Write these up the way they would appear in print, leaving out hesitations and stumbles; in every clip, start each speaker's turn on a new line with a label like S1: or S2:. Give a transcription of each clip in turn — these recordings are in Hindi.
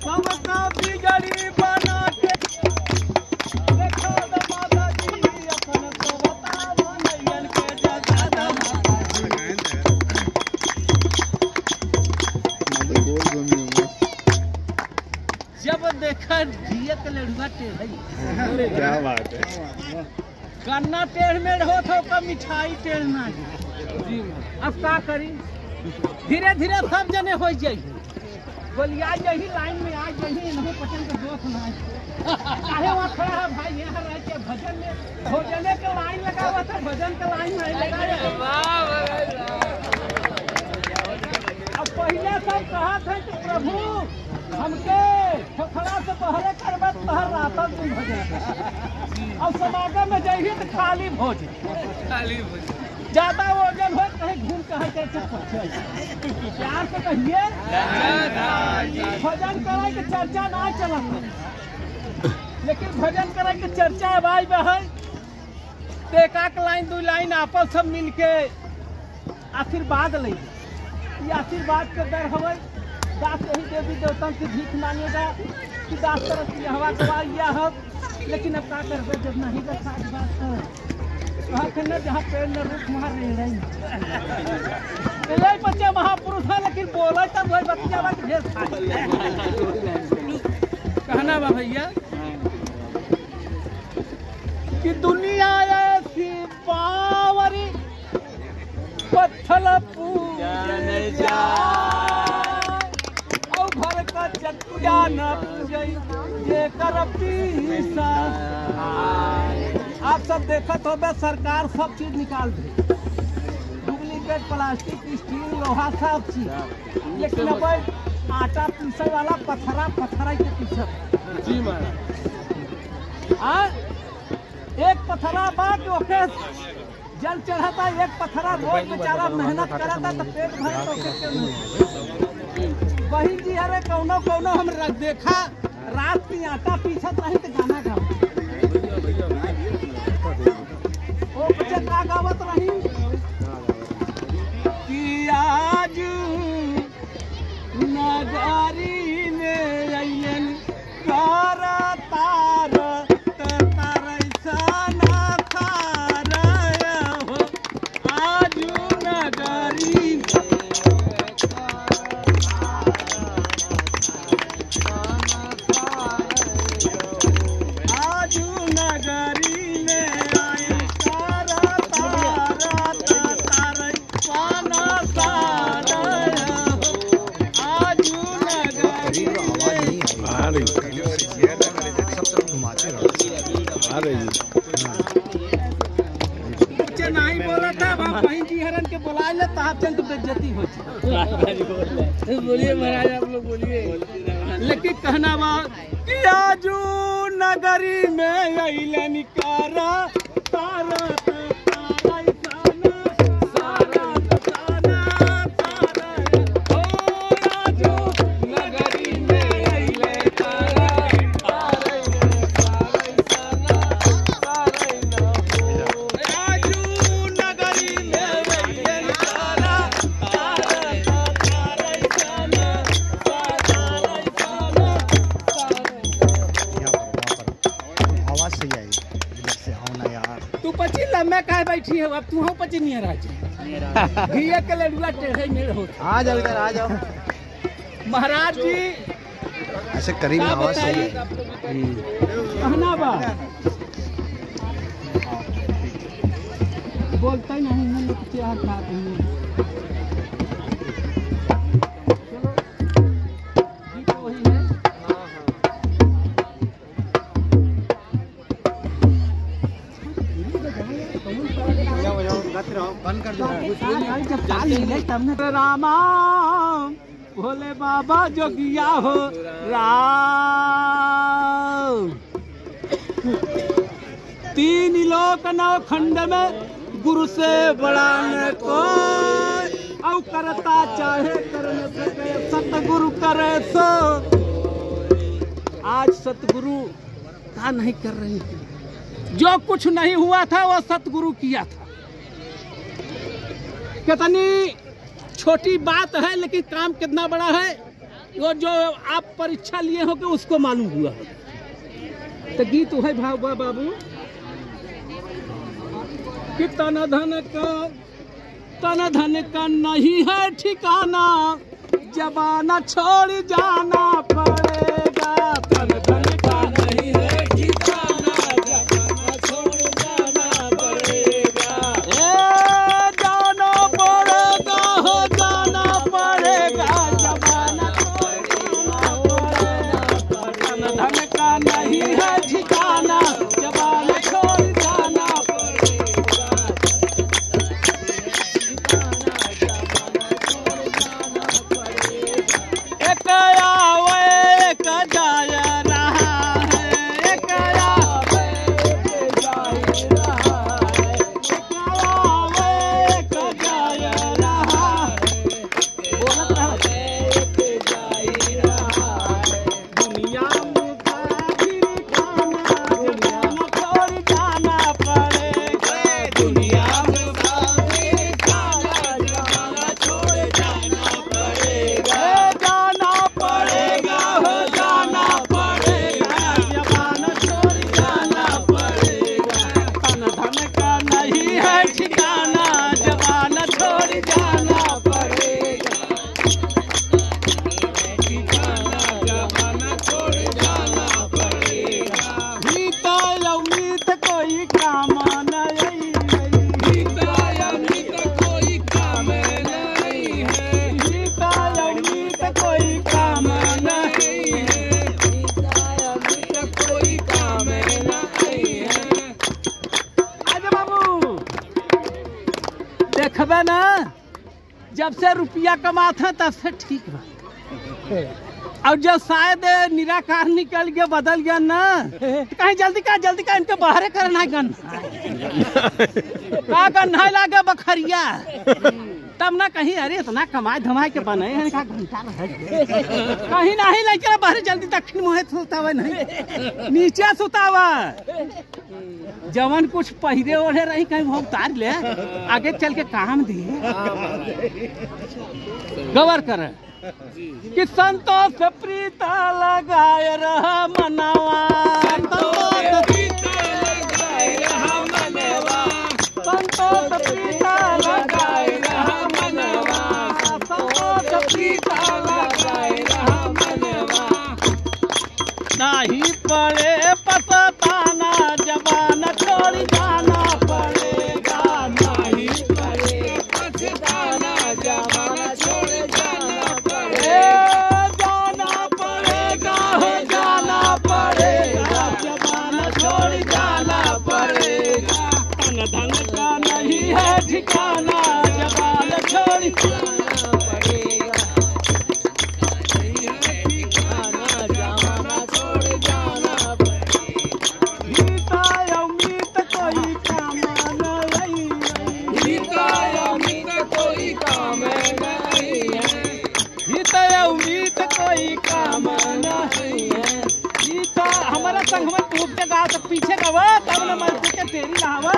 S1: सबका बिगड़ी बना के देखो तो माता जी अपन तो बताओ नैयन के जगह जब देखा जिया के लड़ुआ टेढ़
S2: क्या बात है।
S1: गन्ना टेढ़ में हो तो का मिठाई टेढ़ ना अब का करी धीरे धीरे सब जने हो जाई बोलिया यही लाइन में आ यही नहीं पसंद के दोस्त ना चाहे वहाँ खड़ा है भाई यहाँ रह के भजन में भोजने के लाइन लगा हुआ था भजन के लाइन नहीं लगा। अब पहले सब कहा थे कि प्रभु हमके खड़ा से पहले करबा तहर राता तुम भजन और समागम में जाइए तो खाली भोज ज्यादा वजन हो कहीं घूम कहे प्यार से कहिए भजन करे के चर्चा ना चलत लेकिन भजन करे के चर्चा आवाज बहन टेका के लाइन दू लाइन आपस सब मिल के आशीर्वाद ले आशीर्वाद के दर हवे दास यही देवी देवता की भीख मांगेगा कि दास तरफ की हवा दवाइया है लेकिन अब क्या करबे जब नहीं रखा बात कहना जहाँ पेड़ न रुख वहाँ रही बच्चे महापुरुष है लेकिन बोला तब वही बच्चा बात ढेर कहना बा भैया कि दुनिया ऐसी पावरी पत्थर पूजा और घर का चटुया न पूजई ये कर पीसा। आप सब देखत हो सरकार सब चीज निकाल दे डुप्लीकेट प्लास्टिक स्टील लोहा सब चीज लेकिन अब आटा पीसे वाला पत्थरा के पीछे जी एक पत्थरा बात ओके जल चढ़ाता एक पत्थरा रोज बेचारा मेहनत कराता तो पेट भर वही जी हरे कौनो कौनो हम देखा रात की आटा पीछत रही तो गाना गा गावत रही कि आज नगारी में अइलन कर तार तरसना खार हो आज नगारी आज नगारी में नहीं बोला था वहीं जी हरन के बुला ले तो आप चंद बेइज्जती हो बोलिए महाराज आप लोग बोलिए लेकिन कहना बा कि आजू नगरी में अइलन कारा तारा मैं कहे बैठी है अब तू हो पची नहीं राज घिया के लड़ुआ टेढ़े मेढ़ हो
S2: आ जाओ इधर आ जाओ
S1: महाराज जी
S2: ऐसे करीब आवाज सही है
S1: कहना बा बोलता ही नहीं हम लोग क्या खाते हैं रामा भोले बाबा जोगिया हो राम तीन लोक नौ खंड में गुरु से बड़ा न कोई औ करता चाहे कर न सके सतगुरु करे सो आज सतगुरु का नहीं कर रही थी जो कुछ नहीं हुआ था वो सतगुरु किया था। कितनी छोटी बात है लेकिन काम कितना बड़ा है। वो जो आप परीक्षा लिए हो कि उसको मालूम हुआ है। तो गीत है भाव बाबू कि तन धन का नहीं है ठिकाना, जमाना छोड़ जाना पड़ेगा। तन धन का नहीं है ठिकाना, जमाना छोड़ जाना पड़ेगा। जाना पड़ेगा हो जाना पड़ेगा, जमाना छोड़ जाना पड़ेगा। तन धन का नहीं है ठिकाना, जमाना छोड़ जाना पड़ेगा। एक आवे एक जाय रहा है, एक आवे एक जाय रहा है, एक आवे एक जाय रहा है, बोलत रहा एक जाय रहा है। दुनिया मुसाफिर खाना, जमाना छोड़ जाना पड़ेगा। दुनिया मुसाफिर खाना, जमाना छोड़ जाना पड़ेगा। जाना पड़ेगा हो जाना पड़ेगा, जमाना छोड़ जाना पड़ेगा। तन धन का नहीं है ठिकाना, जमाना छोड़ जाना पड़ेगा। ठिकाना जमाना छोड़ जाना पड़ेगा। गीता उम्मीद कोई काम नहीं है, गीता उम्मीद कोई काम नहीं है, गीता उम्मीद कोई काम नहीं है, गीता उम्मीद कोई काम नहीं है। आजा बाबू देखबे ना, जब से रुपया कमाते तब से ठीक बा, और जब शायद निराकार निकल गया बदल गया ना, तो कहीं जल्दी का इनके बाहर करना है गन्ना का गन्ना लागे बखरिया, तब ना कहीं अरे इतना कमाए धमाए के बने हैं का घंटा रह कहीं नहीं लेके बाहर जल्दी दक्षिण मुहे सुतावा नहीं, नीचे सुतावा। जवन कुछ पहिरे ओढ़े रही कहीं वो उतार ले, आगे चल के काम दिए गवर करे कि संतोष प्रीता लगाए रहा मनवा, संतोष प्रीता लगाए रहा मनवा, संतोष प्रीता लगाए रहा मनवा, संतोष प्रीता लगाए रहा मनवा। नहीं पड़े पछताना, जमाना छोड़ जाना पड़ेगा। नहीं पड़े पछताना, जमाना छोड़ जाना जाना पड़ेगा हो जाना पड़ेगा, जमाना छोड़ जाना पड़ेगा। तन धन का नहीं है ठिकाना, जमाना छोड़ जाना पड़ेगा। नहीं है ठिकाना, जमाना छोड़ जाना पड़ेगा। गीता उम्मीद कोई काम नहीं है, गीता उम्मीद कोई काम नहीं है, गीता उम्मीद कोई काम नहीं है। गीता हमारा संग में टूट के गा तो पीछे गवा तब न मर के तेरी लावा।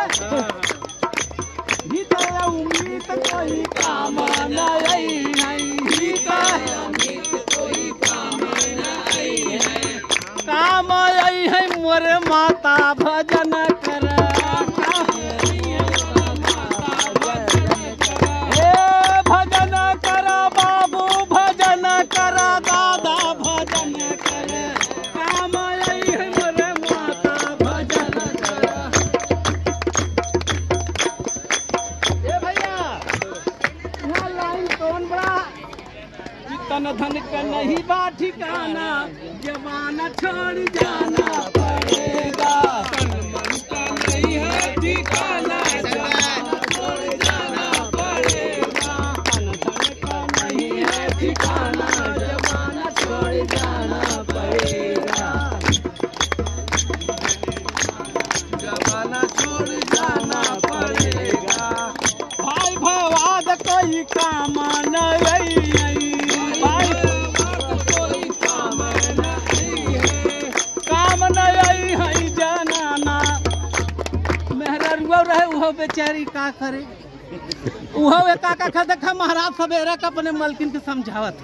S1: गीता उम्मीद कोई काम नहीं है, गीता उम्मीद कोई काम नहीं है। काम आई है मोरे माता भजन कर, भजन करा बाबू भजन करा, दादा भजन कर। काम आई है मोरे माता भजन करा। ए भैया यहाँ लाइन कौन बड़ा, तन धन का नहीं बा ठिकाना, जमाना छोड़ जाना पड़ेगा। तन मन का नहीं है ठिकाना, जमाना छोड़ जाना पड़ेगा। तन धन का नहीं है ठिकाना, जमाना छोड़ जाना पड़ेगा। जमाना छोड़ जाना पड़ेगा। भाई भवाद कोई काम नहीं, भाई भवाद कोई काम नहीं है, काम नहीं है जनाना। मेहरा रुआ रहे वो बेचारी का करे, उहो एक काका खा देखा महाराज सवेरे का अपने मलकिन के समझावत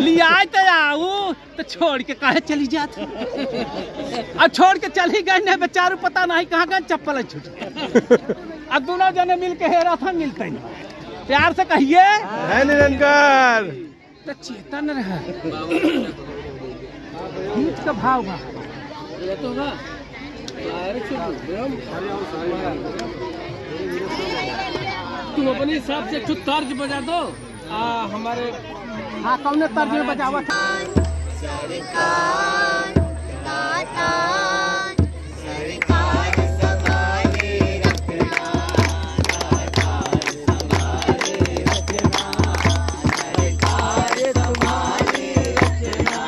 S1: लिया तो आऊ तो छोड़ के काहे चली जात अब छोड़ के चल ही गए ने बेचारू पता नहीं कहाँ गए चप्पल छूट अब दोनों जने मिल के हेरा था मिलते नहीं प्यार से कहिए
S2: है निरंकार
S1: तो चेतन रहे हीट का भाव बा तुम अपने हिसाब से कुछ तर्ज बजा दो हमारे हाँ कौन तर्ज में बजावा था
S3: सरकार दाता सरकार संभाले रखना सरकार संभाले रखना सरकार संभाले रखना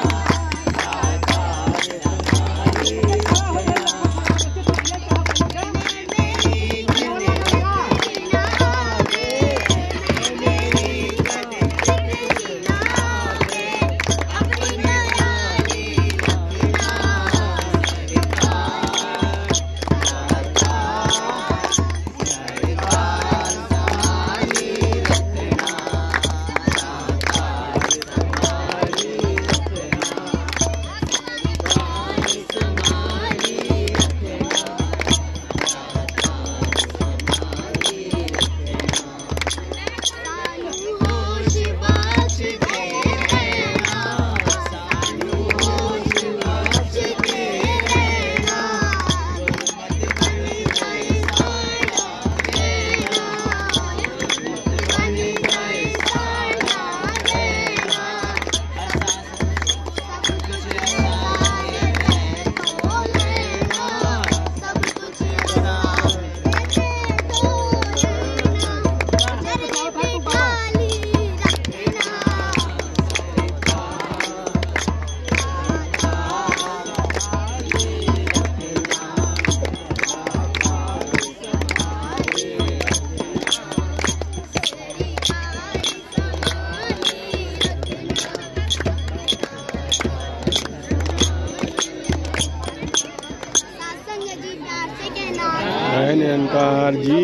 S2: निरंकार जी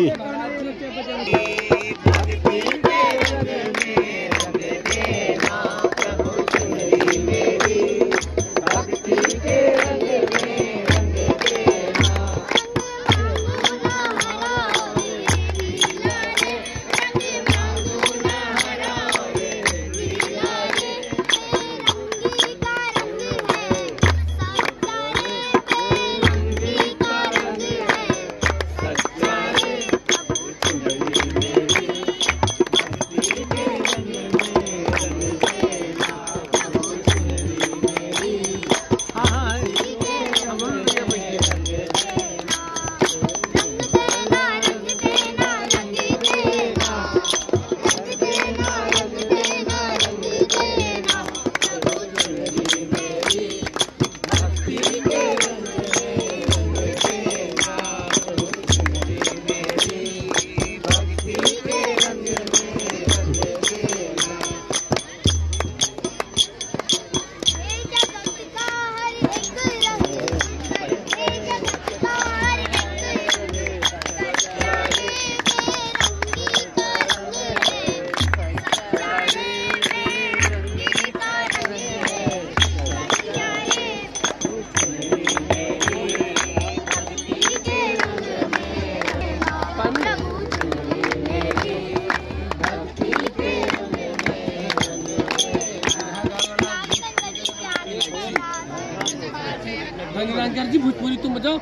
S1: जी भोजपुरी तुम बताओ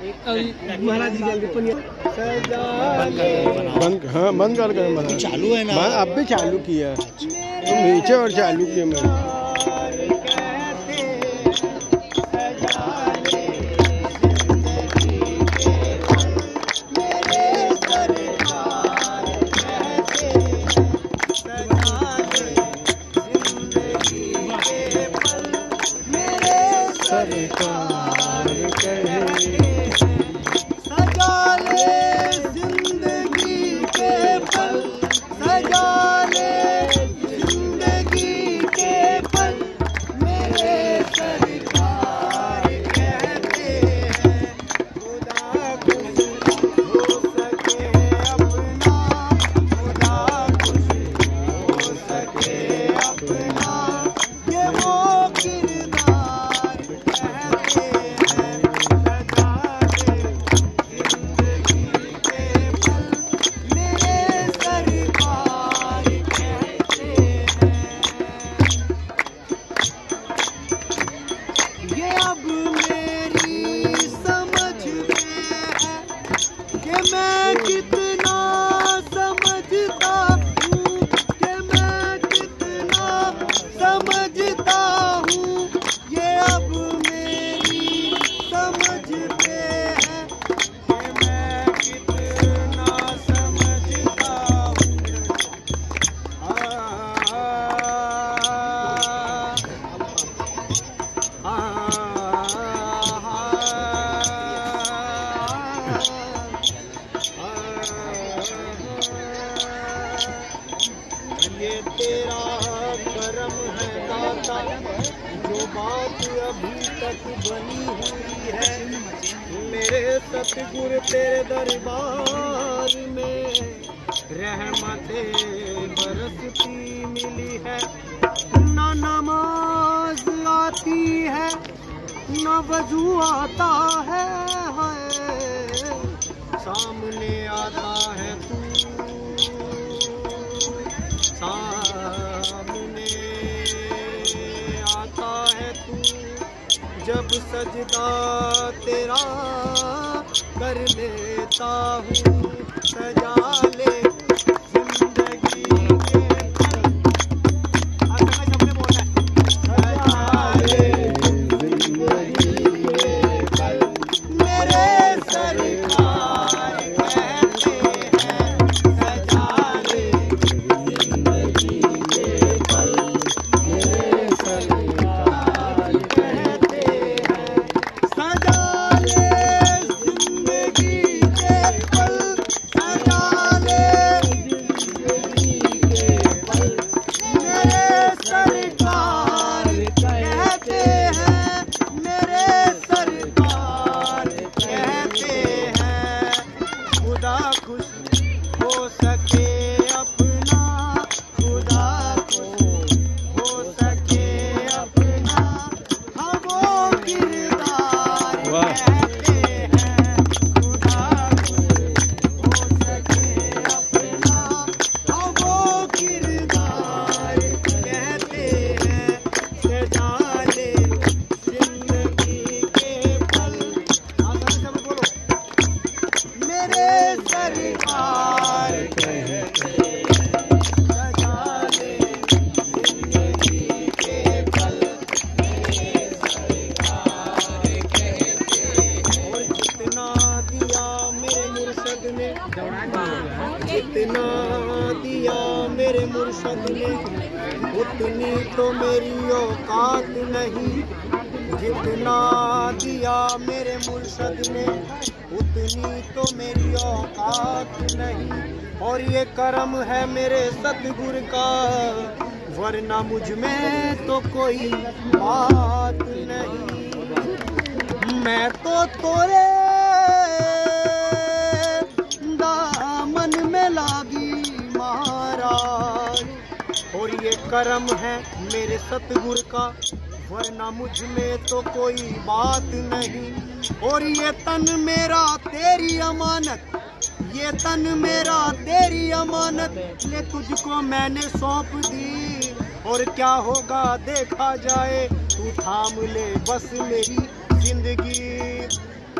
S1: महाराज जी
S2: बंद हाँ बंद कर चालू है ना अब भी चालू किया तुम नीचे और चालू किया मैंने
S3: ये तेरा करम है दाता, जो बात अभी तक बनी हुई है। मेरे सतगुरु तेरे दरबार में रहमतें बरसती मिली है। ना नमाज आती है, ना वजू आता है, सामने आता है तू, सामने आता है तू। जब सजदा तेरा कर लेता हूँ, सजा ले जिंदगी के सबने बोला है, सजा ले जिंदगी के पल। मेरे सरकार कहते हैं, सजा ले जिंदगी के पल। मेरे सरकार कहते हैं, सजा ले जिंदगी के पल, सजा ले जिंदगी के पल। मेरे सरकार कहते हैं, मेरे सरकार कहते हैं, खुदा खुश हो सके अपना, खुदा को हो सके अपना, हम वो किरदार कहते हैं। खुदा को हो सके अपना, हम वो किरदार कहते हैं। सजा ले जिंदगी के पल, सब बोलो। मेरे सरकार कहते हैं, सजा ले जिंदगी के पल। मेरे सरकार कहते हैं। और जितना दिया मेरे मुर्शद ने, जितना दिया मेरे मुर्शद ने, उतनी तो मेरी औकात नहीं। जितना दिया मेरे मुर्शद ने, उतनी तो मेरी औकात नहीं। और ये करम है मेरे सतगुरु का, वरना मुझ में तो कोई बात नहीं। मैं तो तोरे दामन में लागी महाराज। और ये करम है मेरे सतगुरु का, वरना मुझ में तो कोई बात नहीं। और ये तन मेरा तेरी अमानत, ये तन मेरा तेरी अमानत, ले तुझको मैंने सौंप दी। और क्या होगा देखा जाए, तू थाम ले बस मेरी जिंदगी,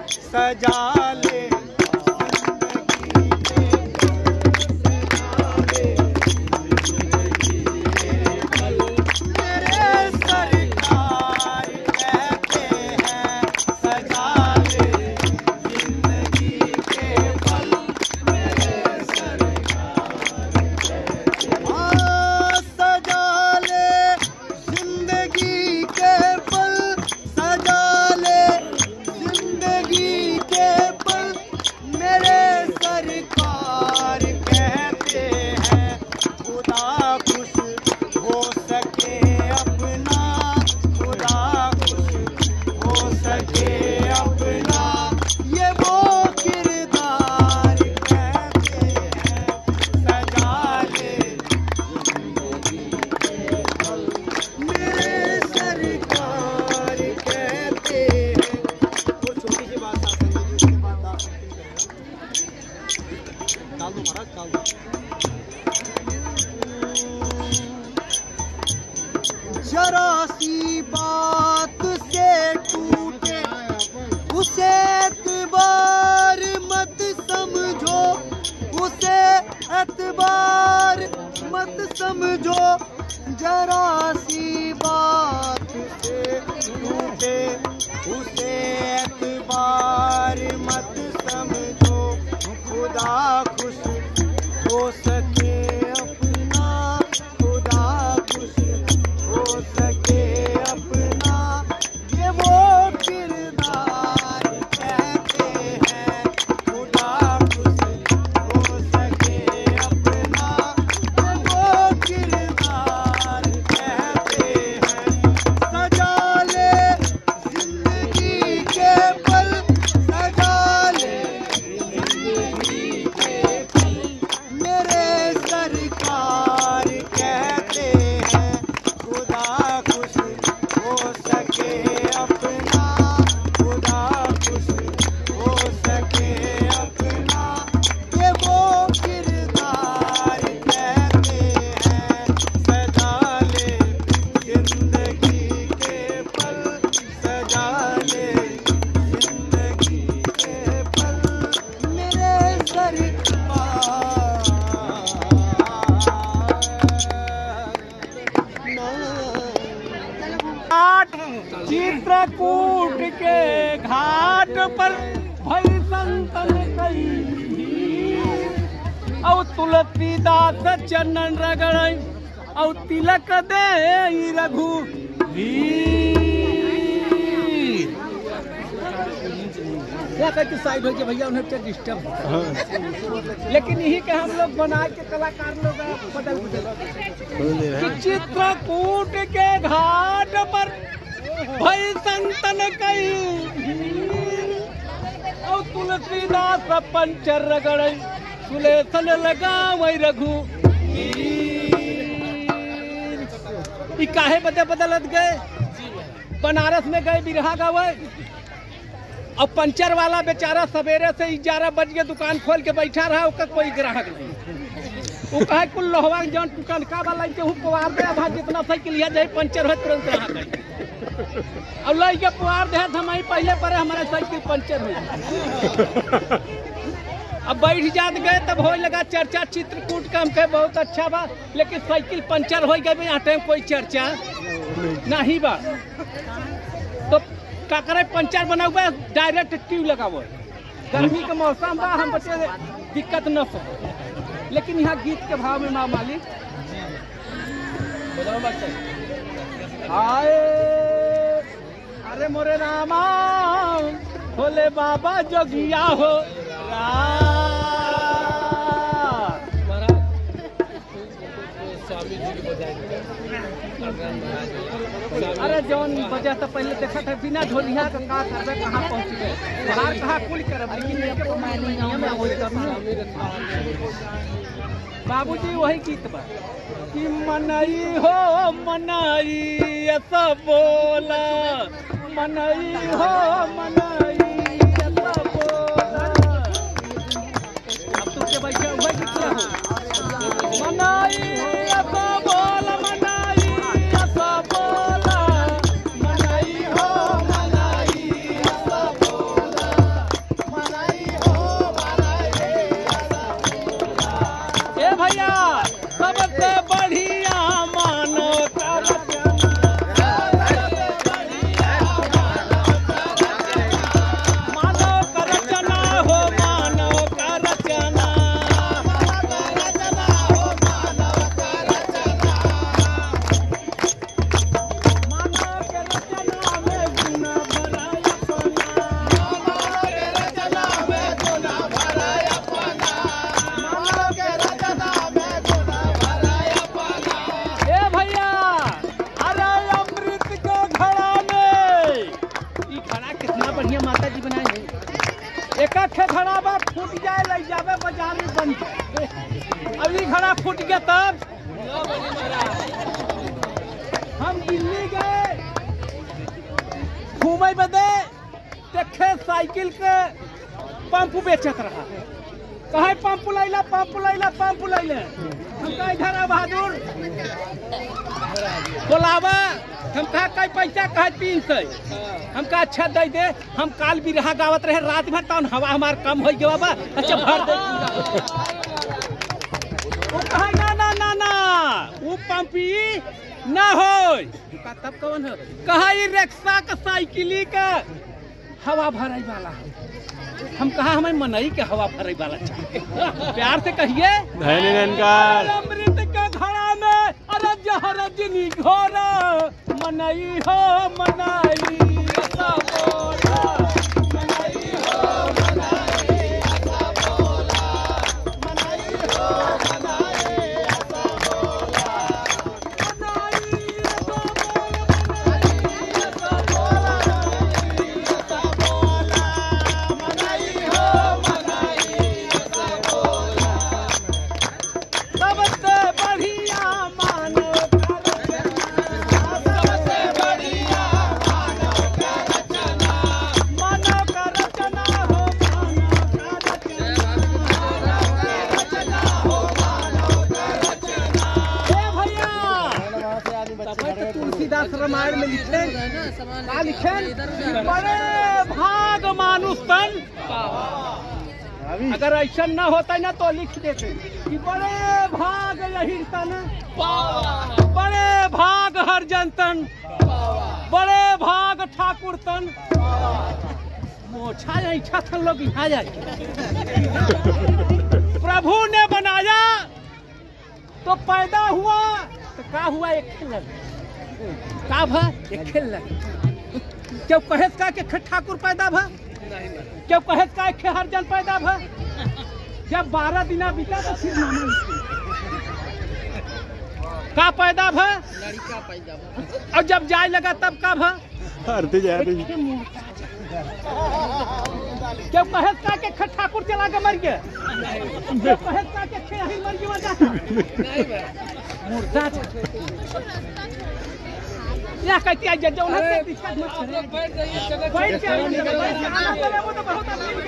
S3: सजा ले जिंदगी के पल। मेरे सरकार कहते हैं, सजा ले जिंदगी के पल। मेरे सरकार कहते हैं, सजा ले जिंदगी के पल, सजा ले जिंदगी के पल। मेरे सरकार कहते हैं, खुदा खुश हो सके अपना, खुदा खुश हो सके अपना, ये वो किरदार कहते हैं। सजा ले जिंदगी के पल। मेरे सरकार कहते हैं। और छोटी सी बात आप करेंगे, उसके बाद आप डाल दो महाराज, डाल दो। जरा सी बात से टूटे उसे एतबार मत समझो, उसे एतबार मत समझो। जरा सी बात से टूटे उसे एतबार मत समझो। खुदा खुश हो सके अपना, खुदा खुश हो सके अपना, ये वो
S1: घाट पर भई संतन कई औ तुलसीदास चरणन रगड़ई औ तिलक दे रघुवीर। क्या कहते साइड हो के भैया उन्हें तो डिस्टर्ब होता है। लेकिन यही के हम लोग बना के कलाकार लोग बदल कि चित्रकूट के घाट पर भई संतन कई और तुलसीदास पंचर रगड़ई सुलेसन लगावई रघुवीर। ई काहे बदे बदलत गए? बनारस में गए बिरहा गावे और पंचर वाला बेचारा सवेरे से 11 बज के दुकान खोल के बैठा रहा, उसका कोई ग्राहक नहीं। वो कहे कुल लोहवा जौन टुकनका वाला के हु पुआर दे भा जितना साइकिल लिया जाए पंचर हो तुरंत ग्राहक आई और लई के पुआर दे हम पहले पर हमारे साइकिल पंचर हो। अब बैठ जात गए तब हो लगा चर्चा चित्रकूट का। हम कहे बहुत अच्छा बा, लेकिन साइकिल पंचर हो गए यहाँ टाइम कोई चर्चा नहीं बा। तो का करे पंचर बना हुआ डायरेक्ट ट्यूब लगा हुआ। गर्मी के मौसम बा, हम बच्चे दिक्कत न हो। लेकिन यहाँ गीत के भाव में माँ मालिक आए अरे मोरे रामा भोले बाबा जोगिया हो अरे जौन वजह तो पहले देखा था बिना ढोलिया का का करबे कहाँ पहुँच गए बाहर कहाँ कुल करब। बाबूजी वही गीत बा कि मनई हो मनई ऐसा बोला मनई हो मनई ऐसा बोला। अब तुझे बैठे वही गीत हो मनई ऐसा बोला मनई ऐसा बोला मनई हो मनई ऐसा बोला मनई हो मनई ऐसा बोला। ए भैया सबसे बढ़िया मानो घड़ा बा फूट जाए ले जावे बाजार में बन जाए। अभी घड़ा फूट गया तब हम दिल्ली गए घूमे बदे देखे साइकिल के पंप बेचत रहा। कहे pump Laila pump Laila pump लैले। हम कहा इधर आ बहादुर बोलावा। हम कहा कई पैसा कहे 300। हम कहा अच्छा दे दे। हम काल भी रहा गावत रहे रात भर तब हवा हमार कम हो गया बा। अच्छा भर दे। वो कहा ना ना ना ना वो पंपी ना हो। तब कौन हो? कहा ये रिक्शा का साइकिली का हवा भराई वाला है। हम कहा हमें मनई के हवा भराई वाला चाहिए। प्यार से कहिए अमृत के घड़ा में अरे जहर रजनी घोरा मनई हो मनई ऐसा बोला मनई हो मनई ऐसा बोला मनई हो मनई ऐसा बोला मनई ऐसा बोला मनई ऐसा बोला मनई हो मनई ऐसा बोला। सबसे बढ़िया मानो तुलसीदास रामायण में लिखे क्या लिखे? बड़े भाग मानुष तन। अगर ऐसा न होता ना तो लिख देते कि बड़े भाग यही तन बड़े भाग हरजन तन बड़े भाग ठाकुर तन। मोछा या इच्छा था लोग यहाँ जाए। प्रभु ने बनाया तो पैदा हुआ तो क्या हुआ? एक खेलन का भा एक खेलन। क्यों कहेस का के ठाकुर पैदा भा? क्यों कहेस का के हरजन पैदा भा? जब 12 दिन बीता तो फिर नाम का पैदा भा? लड़का पैदा भा। और जब जाए लगा तब का भा?
S2: आरती जा रही।
S1: क्यों कहेस का के ठाकुर चला के मर गया? क्यों कहेस का के खेही मर गया वजह मुर्दा या कहती है जज उन्हें से दिक्कत मत करे। बैठ के वो तो बहुत आदमी के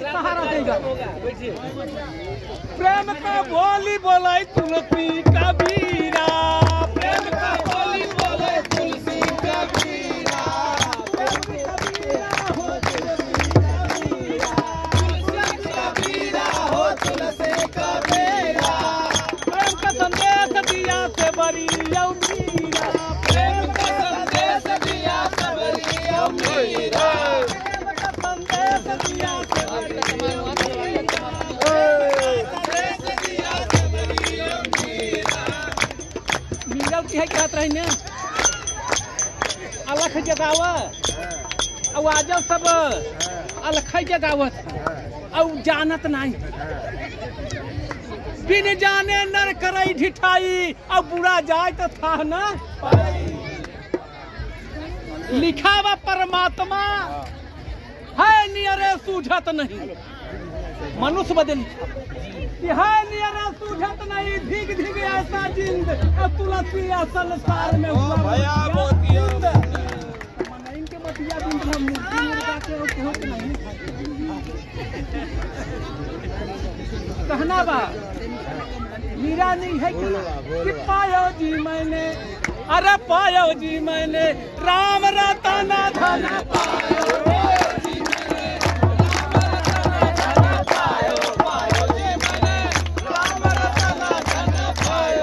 S1: सहारा देगा। प्रेम का बोली बोलाई तुलसी कबीरा, प्रेम का बोली बोले तुलसी कबीरा, प्रेम कबीरा हो तुलसी कबीरा, प्रेम का संदेश दिया से बड़ी मीरा, प्रेम का संदेश दिया से बड़ी मीरा, प्रेम का संदेश दिया से बड़ी मीरा की है क्या रही ने अलख जगावा आवाज सब अलख जगावत और जानत नहीं बिन जाने नर करई ढिठाई और बुरा जाए तो था ना लिखा वा परमात्मा है नियरे सूझत नहीं मनुष्य बदल है नियरे सूझत नहीं धिग धिग ऐसा जिंद तुलसी संसार में हुआ भया इनके बतिया दिन हम मूर्ति मुर्गा के होत नहीं कहना बा मीरा नहीं है कि पायो जी मैंने अरे पायो जी मैंने राम रतन धन पायो जी मैंने पायो जी मैंने राम रतन धन पायो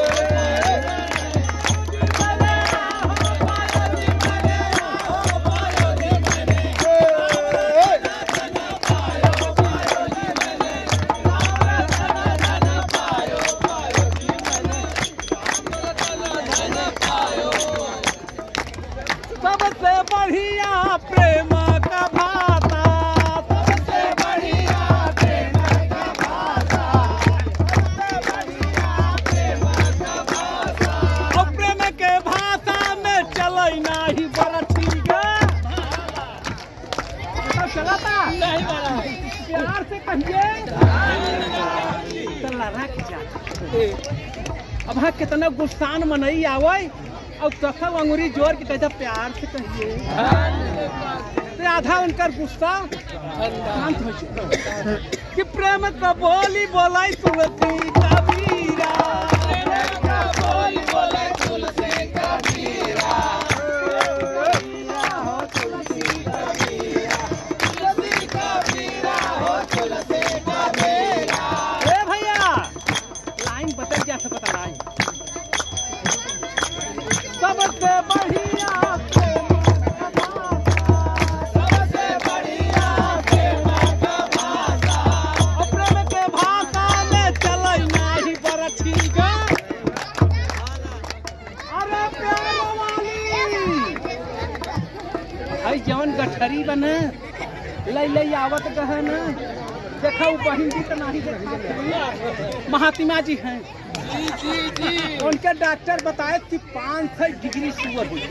S1: सबसे बढ़िया प्रेम का भाता, सबसे बढ़िया प्रेम का भाता, सबसे बढ़िया प्रेम का भाता, और प्रेम के भाषा में चले नाही बरछी गा चलाता नहीं प्यार से कहिए चला रख जा। अब हाँ कितना गुस्सान मनई आवे और कखा अंगूरी जोर के कहता प्यार से कहिए तो आधा उनका गुस्सा शांत हो जाए कि प्रेम का बोली बोलाई तुलसी कबीरा, प्रेम का बोली बोलाई तुलसी कबीरा, हो तुलसी कबीरा, तुलसी कबीरा हो तुलसी कबीरा। ए भैया लाइन बदल जा से बता लाइन सबसे बढ़िया प्रेम का भाषा, सबसे बढ़िया प्रेम का भाषा, और प्रेम के भाषा में चले नाही बरछी गा। अरे प्यार वाली आई जवन गठरी बने लई आवत गहन देखा बहन जी तो नहीं देखा महात्मा जी हैं जी उनके डॉक्टर बताए कि 500 डिग्री शुगर हुई।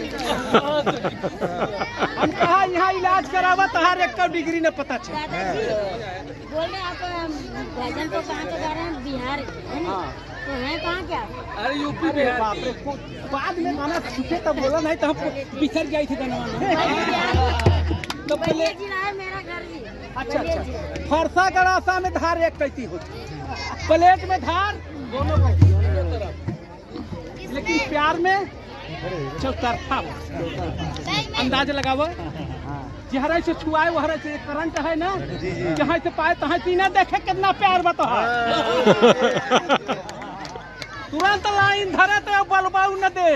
S1: हम कहा यहाँ इलाज करावा तहार 1 डिग्री न पता चला।
S4: बोले आप भजन को कहाँ से गा रहे हैं? बिहार है ना? तो है कहाँ क्या?
S1: अरे यूपी बिहार। बाप रे बाद में गाना छूटे तब बोला नहीं तो हम बिसर गए थे गाना। तो पहले
S4: मेरा घर भी
S1: अच्छा फरसा गरासा में धार 1 कैसी होती प्लेट में धार दोनों लेकिन प्यार में चौतरफा अंदाज लगावो जहरा से छुआए वहरा से करंट है ना जहाँ से पाए तहाँ तीना देखे कितना प्यार बता तुरंत लाइन धरे तो बलबाऊ न दे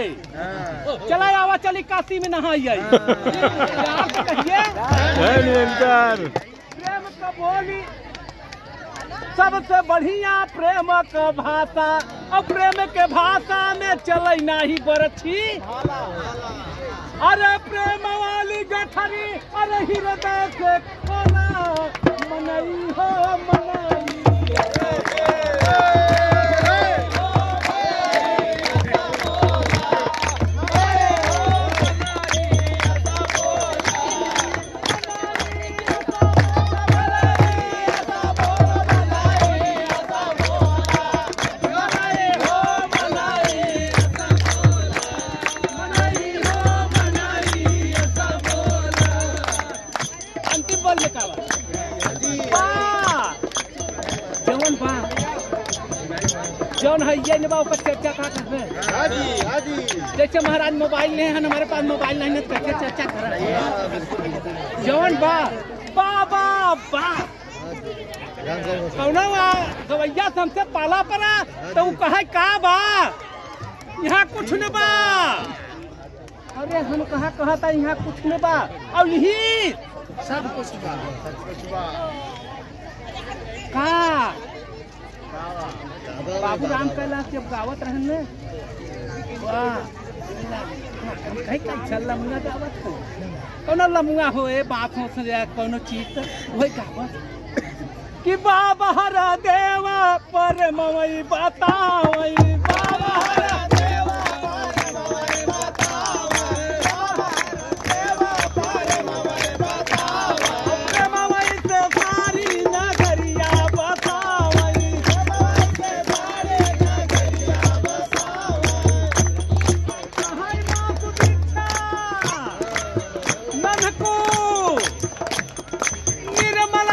S1: चला आवा चली काशी में नहाइए प्यार से कहिए
S2: निरंतर
S1: प्रेम का बोली सबसे बढ़िया प्रेम का भाषा, और प्रेम के भाषा में चले नाही बरछी। अरे प्रेम वाली गठरी अरे हृदय से खोला मनई हो मनई। जौन है ये नबा ऊपर चर्चा का करते हैं। जैसे महाराज मोबाइल नहीं है, हमारे पास मोबाइल नहीं है, कैसे चर्चा कर रहे हैं। जौन बा बाबा बा कौन गवैया हमसे पाला पड़ा तो वो कहे का बा यहाँ कुछ न बा। अरे हम कहा था यहाँ कुछ न बा और यही सब कुछ बा का। बाबू राम कैलाश जब गावत रहन में वाह कहीं कहीं लमुआ गावत हो कौन लमुआ हो बात हो से कौन चीज वही गावत कि बाबा हरा देवा पर मवई बतावई बाबा हरा देवा पर मवई बतावई देवा पर मवई बतावई मवई से सारी नगरिया बतावई से सारी नगरिया बतावई हाय मात बिच्छा मन को निर्मल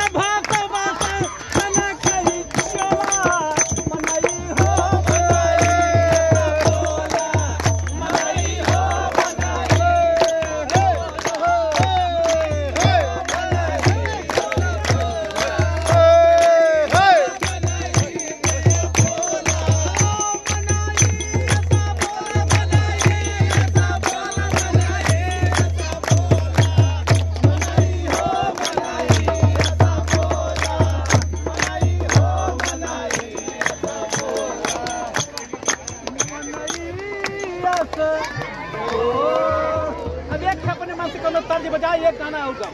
S1: अब एक अपने मन से कोनो तर्ज बजाए एक गाना और गाओ।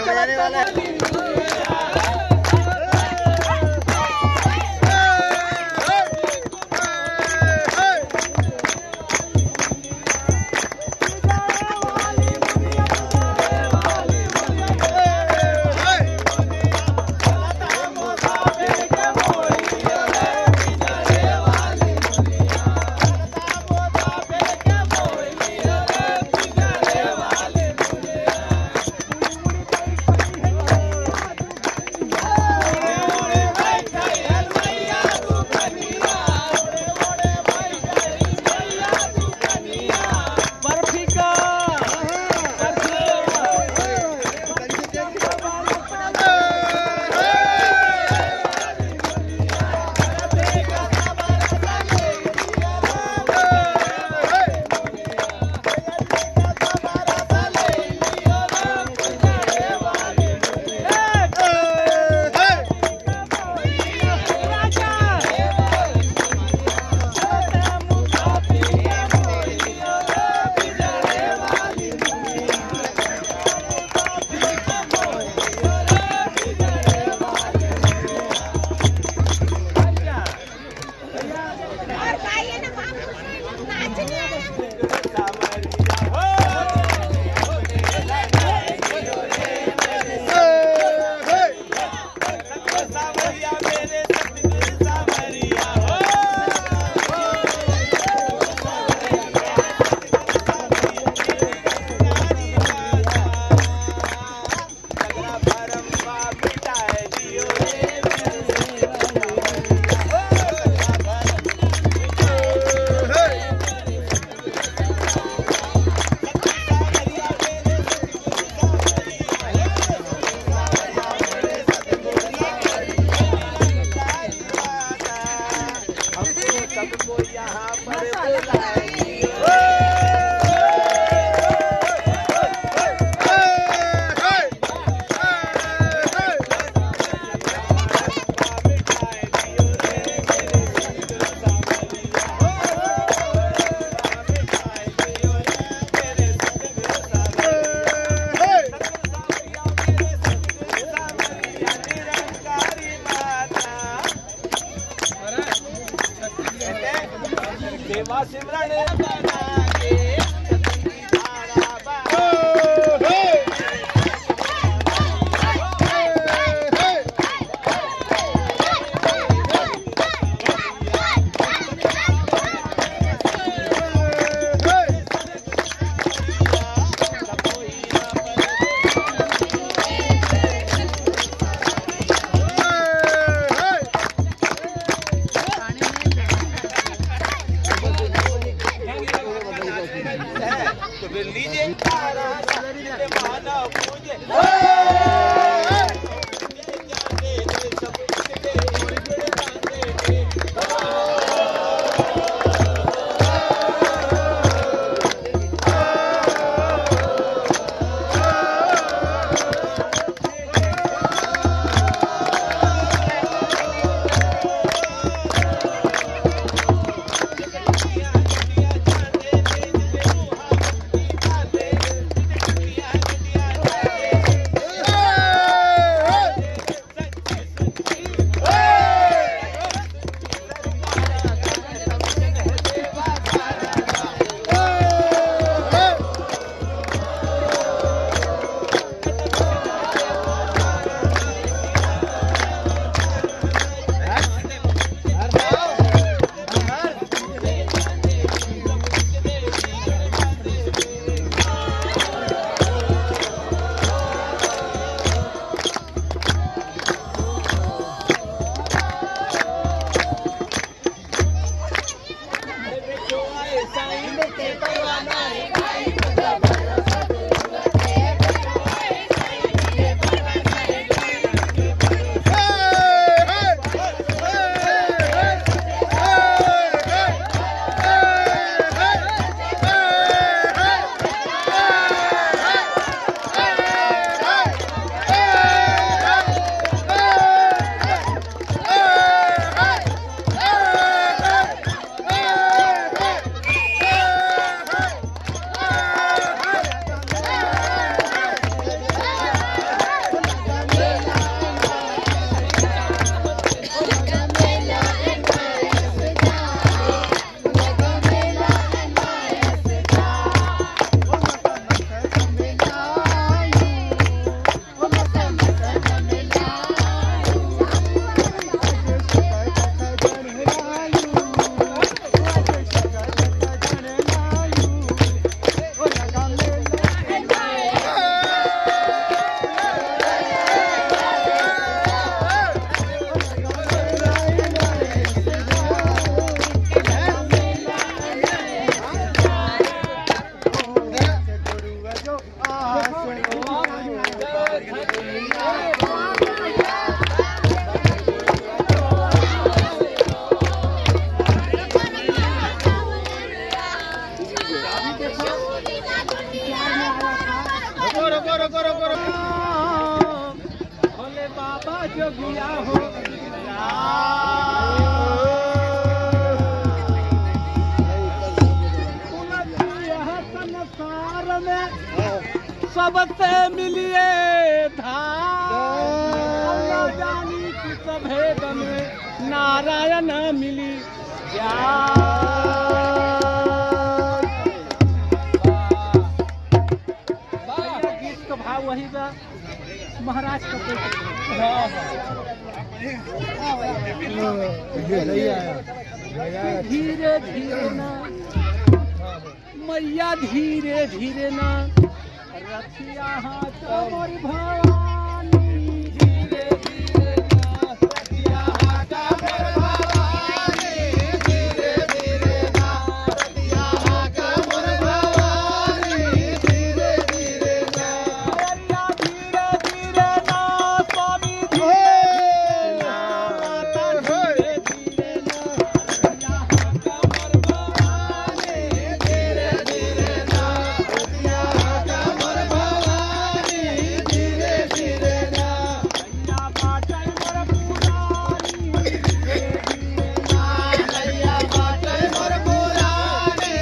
S1: बजाने वाला फिर लीजिए भोले बाबा जोगिया हो संसार में सबसे मिलिए धाम जानी की सभेद में नारायण मिली गीत का भाव वही बा महाराज का धीरे धीरे ना मैया धीरे धीरे ना रथिया हाथ मोरी भवानी धीरे धीरे ना रथिया हाथ मोरी भवानी धीरे धीरे ना रथिया हाथ मोरी भवानी धीरे धीरे ना मैया धीरे धीरे ना स्वामी धीरे ना माता धीरे धीरे ना रथिया हाथ मोरी भवानी धीरे धीरे ना रथिया हाथ मोरी भवानी धीरे धीरे ना मैया बाटै मोर पुरानी धीरे धीरे ना मैया बाटै मोर पुरानी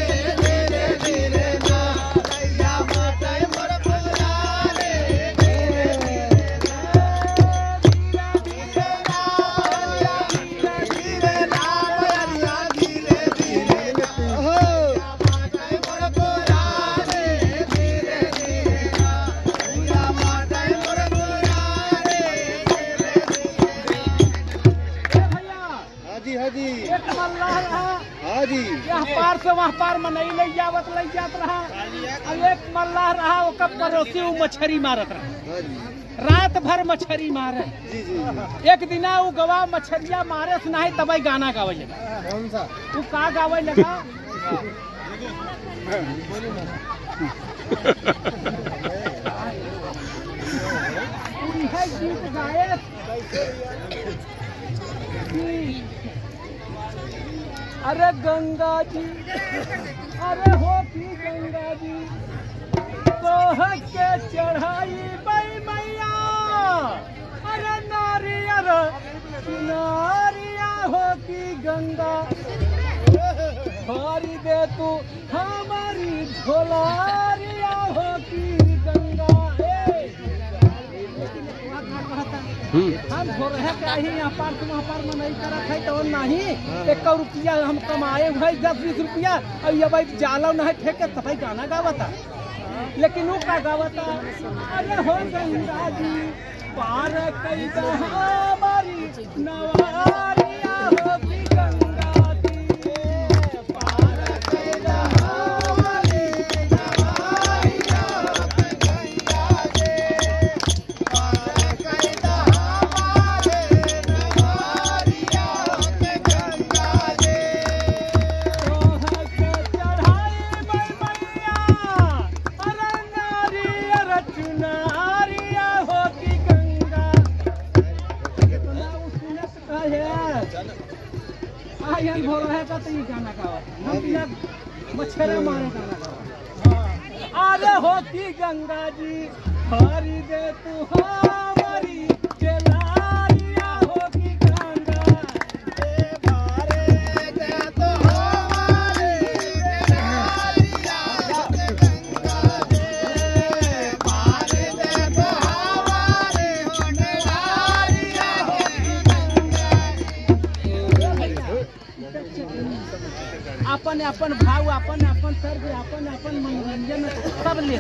S1: धीरे धीरे ना मैया बाटै मोर पुरानी धीरे धीरे ना धीरे धीरे ना धीरे धीरे ना धीरे धीरे ना मैया बाटै मोर पुरानी धीरे धीरे ना मैया बाटै मोर पुरानी धीरे धीरे भैया
S3: हाँ जी हाँ जी
S1: एक मल्लाह रहा
S3: हाँ जी
S1: यह पार से वहाँ पार में नहीं ले जावत रहा और एक मल्लाह रहा ओकर पड़ोसी वो मछरी मारत रहा
S3: हाँ जी
S1: रात भर मछरी मारे
S3: जी जी
S1: एक दिना वो गवा मछरिया मारे से नहीं तब गाना गावे लगा
S3: कौन सा
S1: वो का गावे लगा गीत गाए अरे गंगा जी, अरे हो की गंगा जी तोह के चढ़ाई बई मैया, अरे नारियर नारिया हो की गंगा भारी दे तू हमारी झोलारिया हो की गंगा। हम हो रहे कहीं यहाँ पार वहाँ पार में नहीं करत है तो नहीं 1 रुपया हम कमाए हुए 10-20 रुपया और ये भाई जाला नहीं फेंके तो भाई गाना गावता, लेकिन वो का गावता अरे हो गंगा जी पार कई हमारी नवारिया हो की गंगा जी पार कई हमारी नवारिया हो की गंगा जी पार कई हमारे नवारिया हो की गंगा जी तोह के चढ़ाई बई मैया, अरे नारियर चुनारिया हो की गंगा। आयन भो रहे का तो ये गाना गावा हम बिना मच्छरे मारे गाना गावा। अरे हो की गंगा जी हरी दे तू हमारी चलारिया हो की गंगा भारे दे तू हमारी चलारिया हो की गंगा भारे दे तू हमारी चलारिया हो की गंगा। अपन अपन भाव अपन अपन तर्ज अपन अपन मनोरंजन सब ले,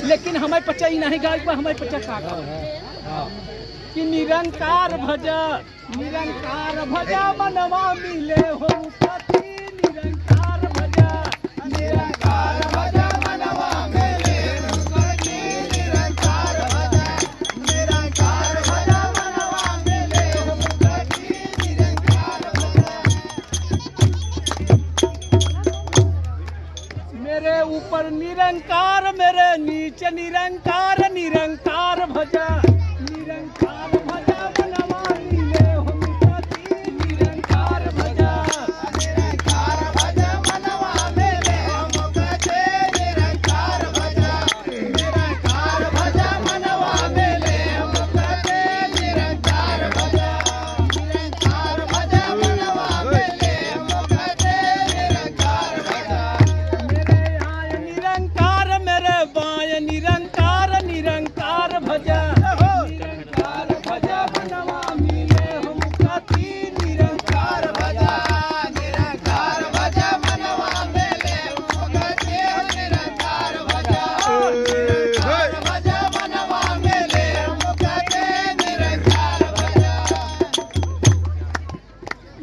S1: लेकिन हमें पचाई नहीं गाय पर हमें पचा का कि निरंकार भज मनवा मिले हो पति निरंकार भज मनवा मिले हो पति निरंकार भज मनवा मिले हो पति निरंकार भज। मेरे ऊपर निरंकार मेरे नीचे निरंकार निरंकार भजा मनवा मिले हो पति निरंकार भजा मनवा मिले हो पति निरंकार भजा मनवा मिले हो पति निरंकार भजा मनवा मिले हो पति निरंकार भजा। मेरे बाय निरंकार निरंकार भजा मनवा मिले हो पति निरंकार भजा मनवा मिले हो पति निरंकार भजा मनवा मिले हो पति निरंकार भजा।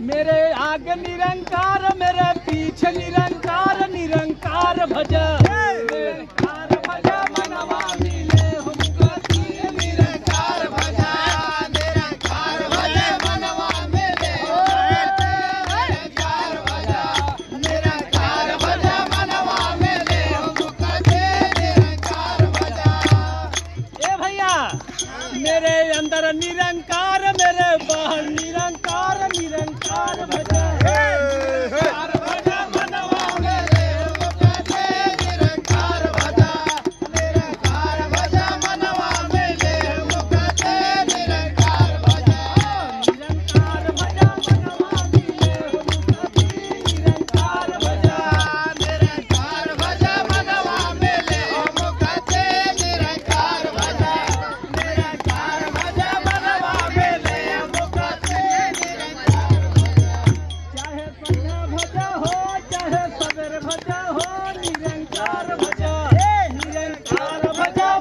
S1: मेरे आगे निरंकार मेरे पीछे निरंकार निरंकार भजा मनवा मिले हो पति निरंकार भजा मनवा मिले हो निरंकार भजा मनवा मिले हो पति निरंकार भजा। ए भैया मेरे अंदर निरंकार मेरे बाहर निरंकार निरंकार भजा मनवा मिले हो पति निरंकार भजा मनवा मिले हो पति निरंकार भजा मनवा मिले हो पति निरंकार भजा मनवा मिले हो पति निरंकार भजा मनवा मिले हो पति निरंकार चाहे सवेर भजा हो निरंकार भजा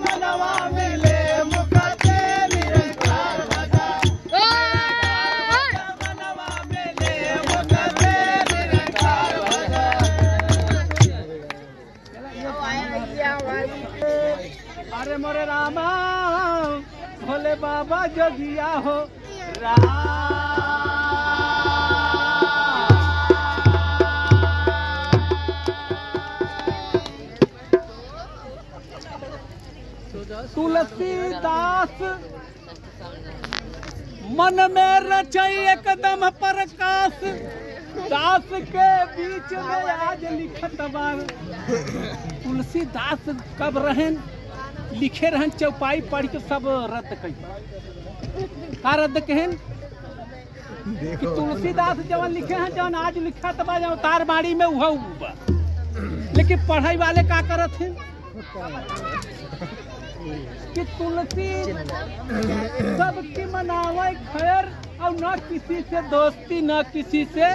S1: मनवा मिले हो पति निरंकार भजा मनवा मिले हो पति निरंकार भजा। अरे मोरे रामा भोले बाबा जोगिया हो तुलसीदास मन में रचई एकदम प्रकाश, दास के बीच में आज लिखत बार। तुलसीदास कब रहन लिखे रहन, चौपाई पढ़ के सब रद्द कई। का रद्द कहन कि तुलसीदास जवन लिखे हैं, जवन आज लिखा तबा जब तार बाड़ी में उहा बा। लेकिन पढ़ाई वाले का करत हैं कि तुलसी सबकी मनावे खैर, और न किसी से दोस्ती न किसी से।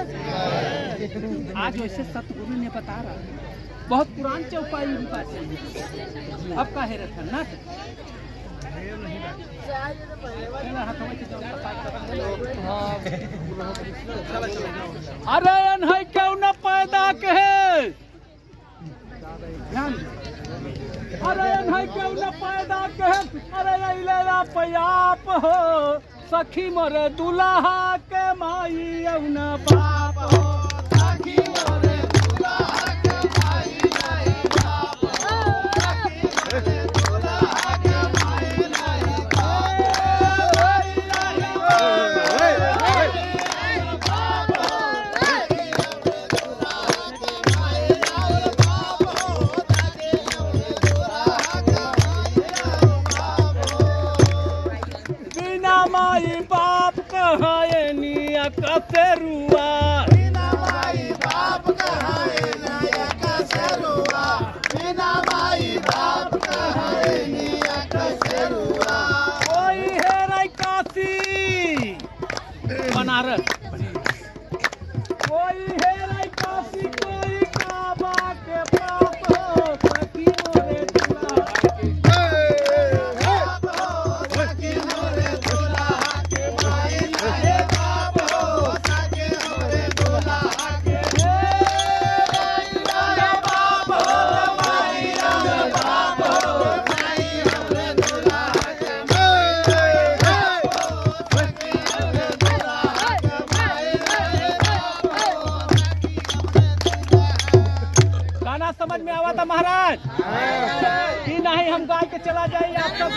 S1: आज वैसे सतगुरु ने बता रहा है, बहुत पुरान चौपाई उनका चाहिए। अब का है रखा ना अरे नहीं क्यों न पैदा कहे, अरे नहीं क्यों न पैदा कहे, अरे लेला पयाप हो सखी मोरे दुल्हा के माई न बाप हो, सखी मोरे दुल्हा के माई नहीं बाप हो, सखी मोरे दुल्हा के माई नहीं बाप माई बाप कहाए निया कसेरुआ, बिना माई बाप कहाए निया कसेरुआ, बिना माई बाप कहाए निया कसेरुआ। कोई है राय काशी बनारस, कोई है राय काशी, कोई काबा के पाप हो सखी मोरे दुल्हा के पाप हो, सखी मोरे समझ में आवा था महाराज कि नहीं हम गाय के चला जाए आप सब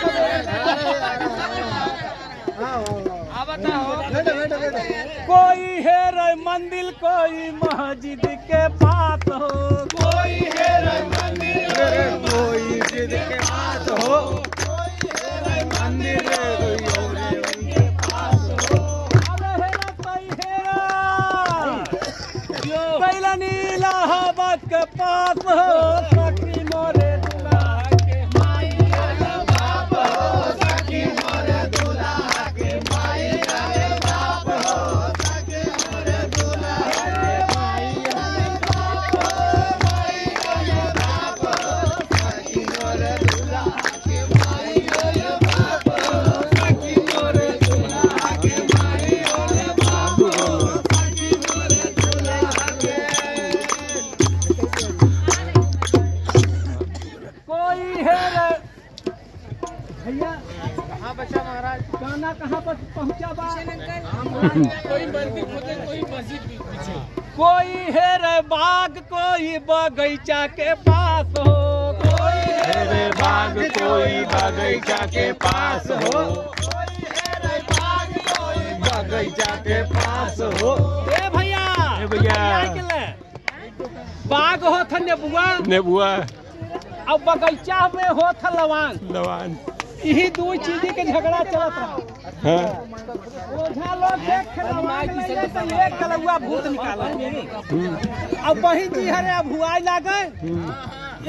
S1: कोई है रे मंदिर कोई मस्जिद के पास हो, कोई है रे मंदिर कोई मस्जिद के पास हो, कोई है रे मंदिर कोई पास हो। अरे हेरा पहला नीला हवा के पास हो सखी मोरे दुल्हा के माई रे बाप हो, सखी मोरे दुल्हा के माई रे बाप हो, सखी मोरे दुल्हा के माई रे बाप हो, माई रे बाप हो, सखी मोरे दुल्हा के माई रे बाप हो, सखी मोरे दुल्हा के माई रे बाप हो, सखी मोरे दुल्हा के। कोई है भैया कहाँ बचा महाराज, गाना कहाँ पर पहुँचा बा, कोई मंदिर कोई मस्जिद पीछे, कोई है रे बाग कोई बगीचा के पास हो, कोई है रे बाग कोई बगीचा के पास हो, कोई है रे बाग कोई बगीचा के पास हो। ए भैया बाग हो था नेबुआ अब बगीचा में हो था लवान, यही दो चीज के झगड़ा चलत रहा। ओझा लोग देख लवान ले तो एक कलुआ भूत निकाला, अब वही जी हरे अब हुआ लागे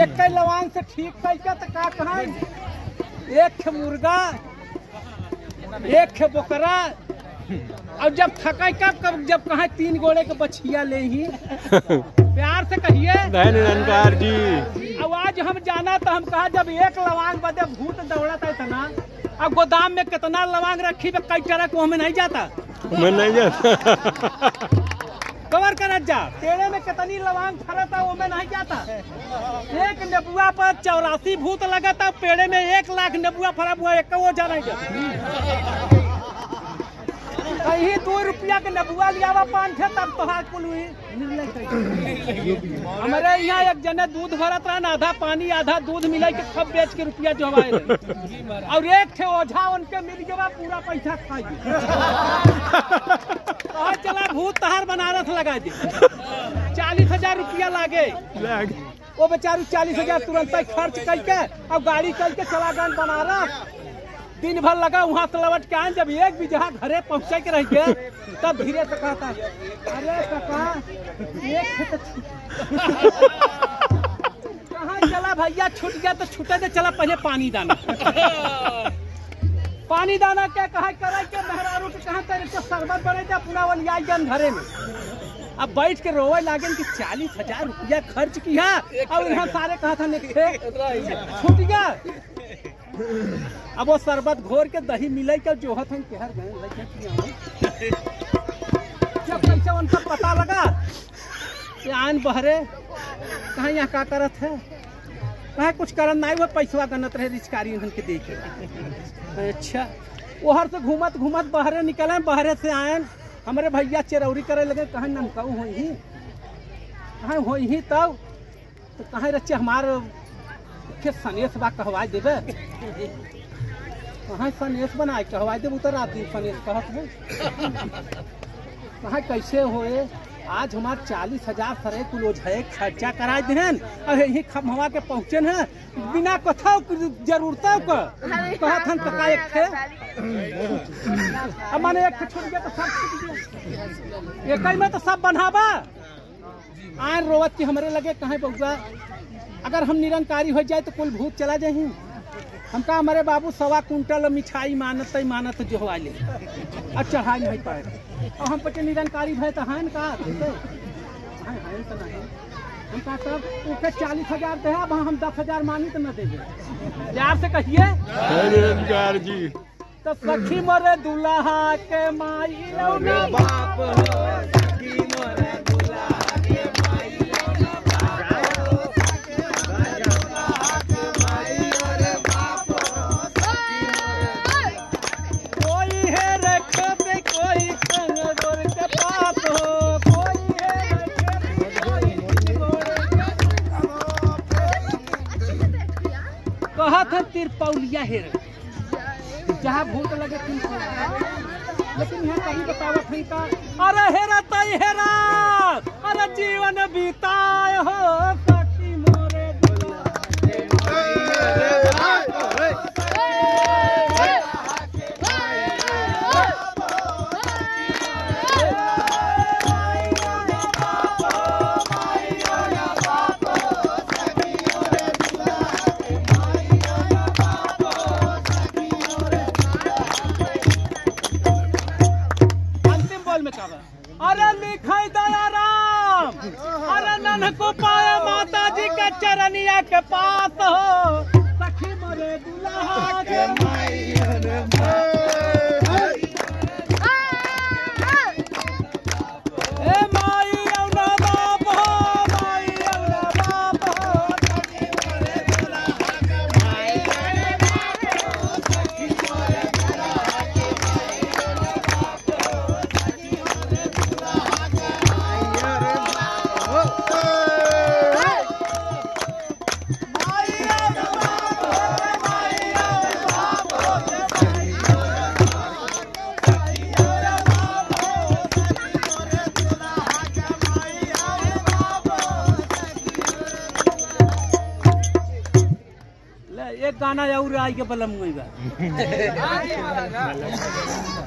S1: एक लवान से ठीक करके तो का कहा, एक मुर्गा एक बोकरा, और जब थका कब जब कहा 3 गोड़े के बछिया ले ही प्यार से कहिए
S2: ननकार जी।
S1: अब आज हम जाना तो हम कहा जब एक लवांग बदे भूत दौड़ता है इतना, अब गोदाम में कितना लवांग रखी पे कई तरह को हमें नहीं जाता,
S2: मैं नहीं जाता
S1: कवर कर जा पेड़े में कितनी लवांग फरता वो में नहीं जाता। एक नेबुआ पर 84 भूत लगा था, पेड़े में 1 लाख नेबुआ फरा हुआ एक वो जा नहीं जाता। कहीं 2 रुपया के नबुआ लियावा 5 थे तब तो हाथ कुल हुई। हमारे यहाँ एक जने दूध भरत रहा, आधा पानी आधा दूध मिला के सब बेच के रुपया जो हवाए और एक थे ओझा उनके मिल गया पूरा पैसा खा गए। चला भूत तहार बनारस लगा दी 40,000 रुपया लागे। वो बेचारू 40,000 तुरंत खर्च करके और गाड़ी करके चला गए बनारस। दिन भर लगा वहाँ से लौट के आए। जब एक भी जहाँ घरे पहुँचे के रह गए तब धीरे से कहता अरे काका एक कहाँ चला भैया छूट गया तो छूटे दे चला पहले पानी दाना। पानी दाना क्या कहा करे के मेहरारू के कहा करे के शरबत बने जा पूरा वलिया जन घरे में। अब बैठ के रोवे लागे कि 40,000 रुपया खर्च किया और यहाँ सारे कहा था छूट गया। अब वो शरबत घोर के दही मिले के जो हथन केहर गए जब कैसे उनका पता लगा कि आन बहरे कहाँ यहाँ का करत है कहा कुछ करन नहीं हुआ पैसा गनत रहे रिचकारी उनके देखे। अच्छा वो हर से घूमत घूमत बहरे निकले बहरे से आए हमारे भैया चिरौरी करे लगे कहाँ नमकाऊ हो ही कहाँ हो ही तब तो कहाँ रचे हमारे के सनेस बा कहवा देवे कहाँ सनेस बनाए कहवा देव उतर आती सनेस कहत है कहाँ कैसे होए आज हमारे 40,000 सरे कुल ओझे खर्चा करा देन और यही खमवा के पहुँचे हैं बिना कथा जरूरत कहत हन पका एक थे अब माने एक छूट गया तो सब छूट गया एक में तो सब बनावा आए रोवत की हमारे लगे कहाँ बउआ अगर हम निरंकारी हो जाए तो कुल भूत चला जाए। हमका हमारे बाबू 1.25 कुंटल मिठाई मानत जो वाले और चढ़ाई नहीं पाए और हम पचे निरंकारी भय तो हैं का हम का सब उसे 40,000 दे अब हम 10,000 मानी तो न देंगे प्यार से कहिए
S2: जी।
S1: तो सखी मोरे दुल्हा के माई बाप सखी मोरे था तिरपौलिया हेर जहाँ भूत लगे लेकिन यहाँ कहीं बतावत है का अरे हेरा तई हेरा अरे जीवन बीताए हो सखी मोरे अरे लिखाई दया राम अरे नन को पाया माता जी के चरनिया के पास हो सखी मोरे दुल्हा के माई ए माई औना बाप हो माई औना बाप हो सखी मोरे दुल्हा के माई सखी मोरे दुल्हा के माई एक गाना और आई के बलम हुई बा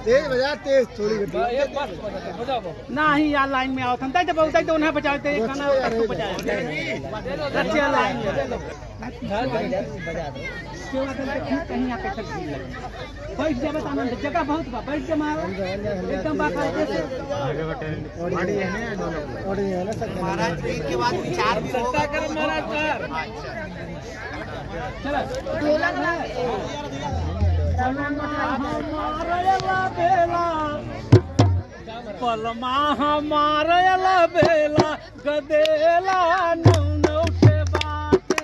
S3: तेज बजा तेज थोड़ी
S1: नहीं यार लाइन में आओ था तो बहुत तो उन्हें बजाते एक गाना आपको बजाया रचिया लाइन में कहीं आके चल बैठ जावे आनंद जगह बहुत बा बैठ जा मारो एकदम बाका जैसे महाराज के बाद विचार भी होगा कर महाराज चलो पलमा हमारा बेला गदेला नौ के बाटे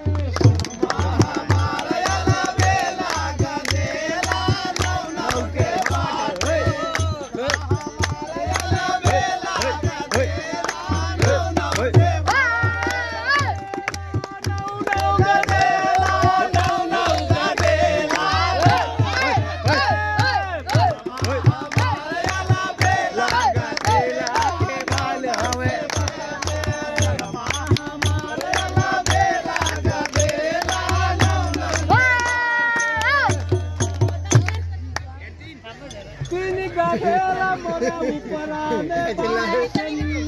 S1: हमारा बेला गदेला नौ के बाटे गदेला मोरे ऊपरा में बाटनी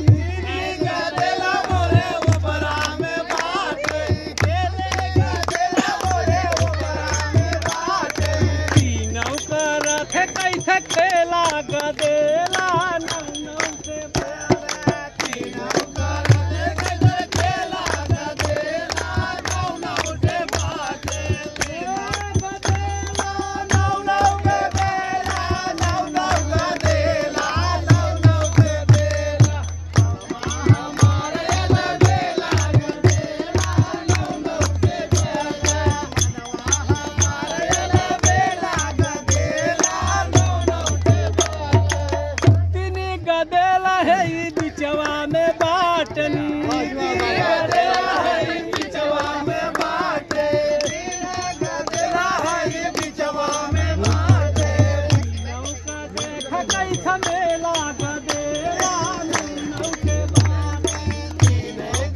S3: गदेला मोरे ऊपरा में बाटे गदेला मोरे ऊपरा में बाटे
S1: तीनों करत है कैसे खेला गदेला नौ नौ से बोले
S3: तीनों करत कैसे खेला गदेला नौ नौ से बाटे
S1: गदेला
S3: नौ नौ गदेला नौ नौ गदेला नौ नौ गदेला हमारे गदेला गदेला नौ नौ से बाटे हमारे गदेला गदेला नौ नौ से बाटे
S1: तीन गदेला है ई बिचवा में बाटनी
S3: गदेला है बिचवा में बाटे गदेला है बिचवा में बाटे
S1: नौका देख कैसा मेला गदेला नौ के बाटे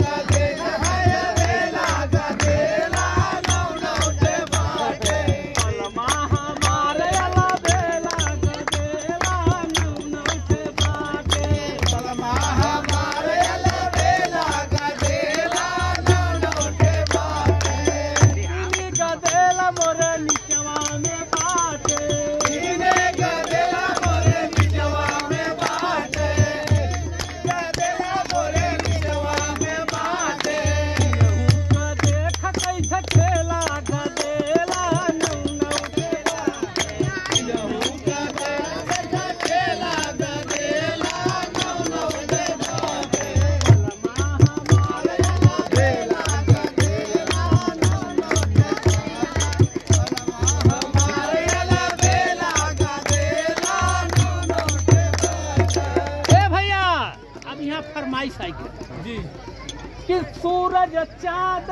S3: गदेला है बेला गदेला नौ नौ से बाटे
S1: अलमा हमारे अला बेला गदेला नौ नौ से बाटे
S3: पलमा हमारे बेला गदेला नौ नौ से बाटे
S1: तीन गदेला मोरे निचवा में बाटे
S3: गदेला मोरे बिचवा में बाटे गदेला मोरे बिचवा में बाटे
S1: नौका देख कैसा खेला गदेला नौ नौ से बाटे
S3: गदेला गदेला नौ नौ से बाटे
S1: अलमा हमारे
S3: बेला गदेला नौ नौ से हमारे बेला गदेला नौ नौ से बाटे
S1: ए भैया अब यहाँ फरमाइश आई जी कि सूरज चाँद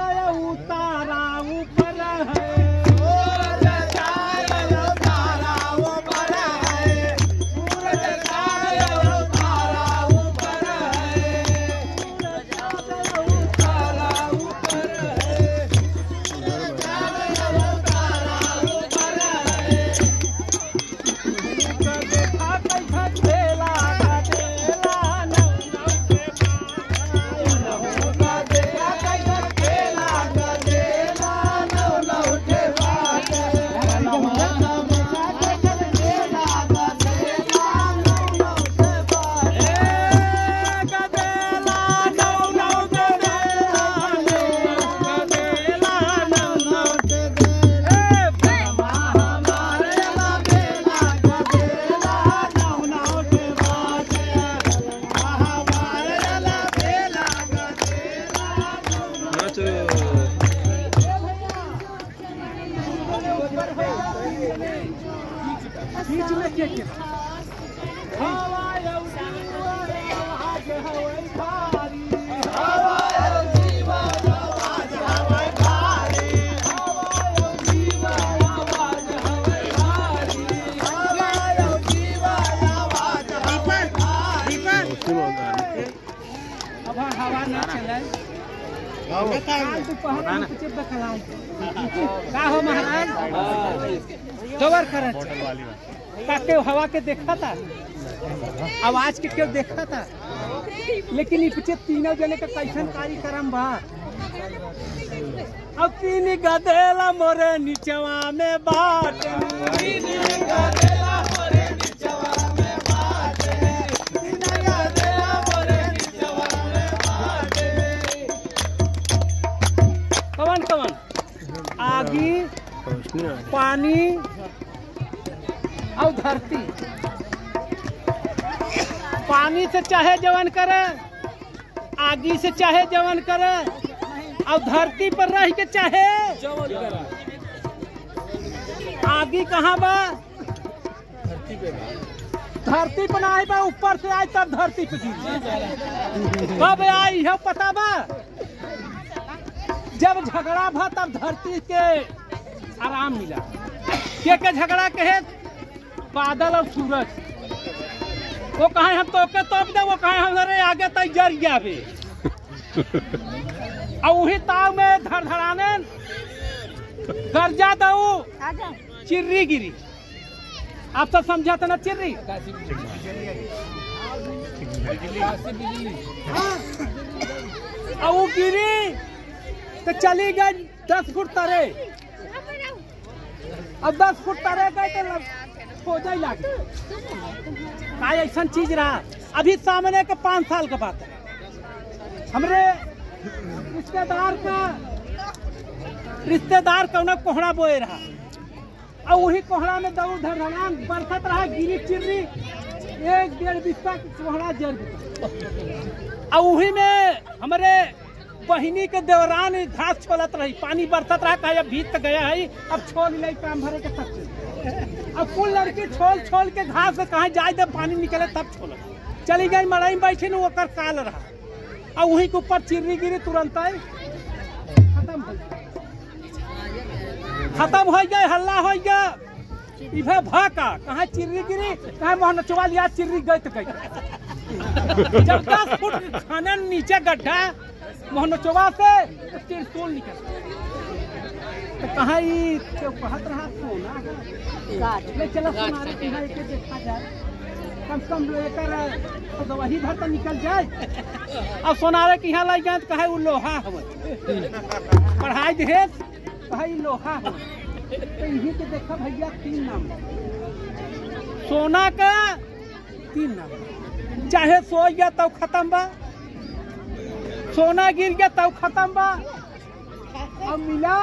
S1: उतारा ऊपर है
S3: सूरज चाँद तारा ऊपर है सूरज चाँद तारा ऊपर है तारा ऊपर है तारा ऊपर है
S1: देखा कैसा खेला गदेला नौ नौ से बाटे
S3: देखा कैसा खेला गदेला नौ नौ से बाटे
S1: गदेला नौ नौ गदेला गदेला नौ नौ से बीच में के हवा हवा ना चले का हो महाराज कवर करत का के हवा के देखा था आवाज के क्यों देखा था लेकिन ये पीछे तीनों जने का कैसन कार्यक्रम बा अब तीन गदेला मोरे नीचवा में बाटनी
S3: गदेला मोरे बिचवा में बाटे गदेला मोरे बिचवा में बाटे
S1: कवन कवन आगी पानी और धरती पानी से चाहे जवन करे आगी से चाहे जवन करे और धरती पर रह के चाहे जवन करे आगी कहाँ बा धरती पर ना आई बा ऊपर से आई तब धरती पे गिर कब आई है पता बा जब झगड़ा भा तब धरती के आराम मिला के झगड़ा कहे बादल और सूरज वो कहे हम तो के तोप दे वो कहे हमारे आगे तक जर गया बे और वही ताव में धड़धड़ाने गरजा दऊ चिर्री गिरी आप सब समझा था ना चिर्री? वो गिरी तो चली गई 10 फुट तरे। अब 10 फुट तरे गए तो हो जाए लागे का ऐसा चीज रहा। अभी सामने के 5 साल का बात है। हमरे रिश्तेदार कौन कोहड़ा बोए रहा और वही कोहड़ा में दौड़ धड़ाम बरसत रहा। गिरी चिर्री 1-1.5 बिस्सा कोहड़ा जर और वही में हमारे बहिनी के देवरान घास छोलत रही। पानी बरसत रहा कहा भीत गया है अब छोल ले काम भरे के तक। अब कुल लड़की छोल के घास से कहा जाए जब पानी निकले तब छोल चली गई। मड़ाई में बैठी न ओकर काल रहा और वही के ऊपर चिर्री गिरी तुरंत खत्म हो गए। हल्ला हो गया इधे भाका कहा चिर्री गिरी कहा मोहनचवा लिया चिर्री गई तो गई। जब 10 फुट खाना नीचे गड्ढा मोहनचवा से तो तिरसुल निकल तो कहा कहत रहा सोना ले चलो सोनारे कहा एक देखा जाए कम से कम लेकर तो वही भर तो निकल जाए। अब सोनारे के यहाँ लग जाए तो कहे वो लोहा हवे पढ़ाई दहेज कहे लोहा हवे तो यही के देखा भैया 3 नाम सोना का 3 नाम। चाहे सो गया तब खत्म बा, सोना गिर गया तब खत्म बा, अब मिला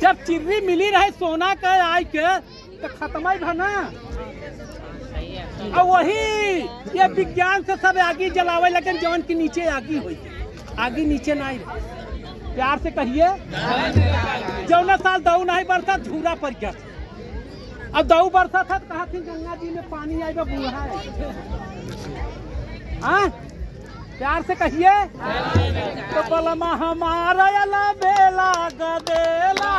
S1: जब चिर्री मिली रहे सोना का आय के तो खत्म ही ना। और वही ये विज्ञान से सब आगी जलावे लेकिन जवन के नीचे आगी हुई आगी नीचे नहीं रही। प्यार से कहिए जौना साल दऊ नहीं बरसा झूरा पर गया। अब दऊ बरसा था तो कहा थी गंगा जी में पानी आएगा बूढ़ा है। हाँ प्यार से कहिए तो बलमा हमारा अला बेला गदेला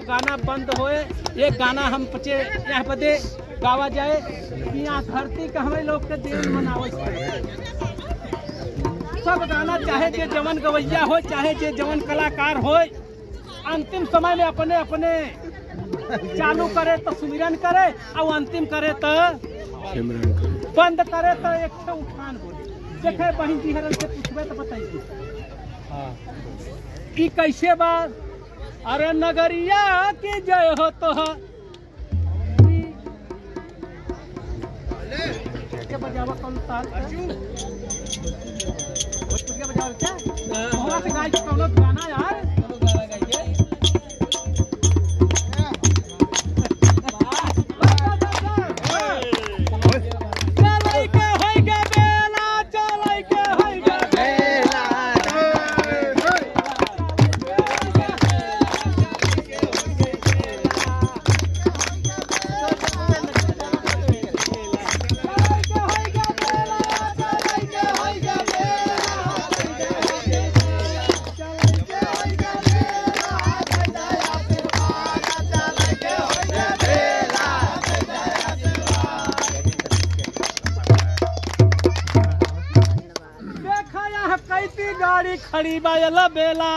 S1: गाना बंद होए। एक गाना हम पचे यहाँ बदे गावा जाए यहाँ धरती का हमें लोग के दिन मनावे। सब गाना चाहे जे जवन गवैया हो चाहे जे जवन कलाकार हो अंतिम समय में अपने अपने चालू करे तो सुमिरन करे और अंतिम करे तो बंद करे तो एक उठान बोले। देखे बहन जी हरन से पूछबे तो बताइए कि कैसे बात। अरे नगरिया की जय हो तो बजावा कौन ताल बजावा क्या से गाय कौन गाना यार खड़ी बाला बेला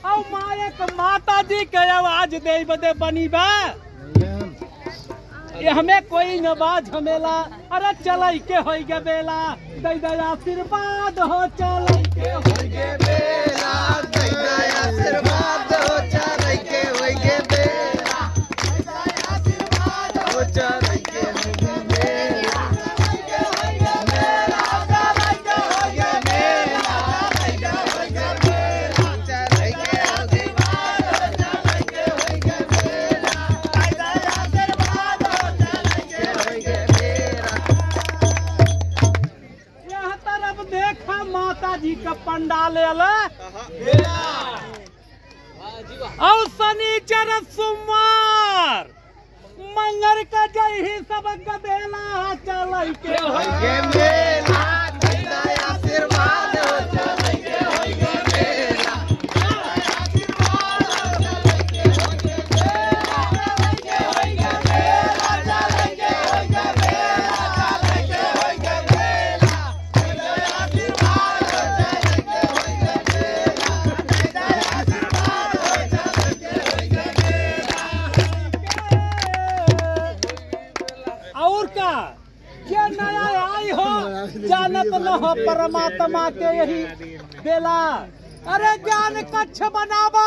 S1: और मायक माता जी के आवाज दे बदे बनी बा ये हमें कोई नवाज झमेला। अरे चलाई के होई गे बेला दई दई आशीर्वाद हो चलाई के होई गे बेला दई दई आशीर्वाद हो चलाई के होई गे बेला दई दई आशीर्वाद हो चलाई के होई गे बेला जी का पंडाल और शनिचर सोमवार मंगर का जय ही सब गदेला चल के
S3: आशीर्वाद हो चल के
S1: जानत न हो परमात्मा के यही बेला। अरे ज्ञान कक्ष बनावा,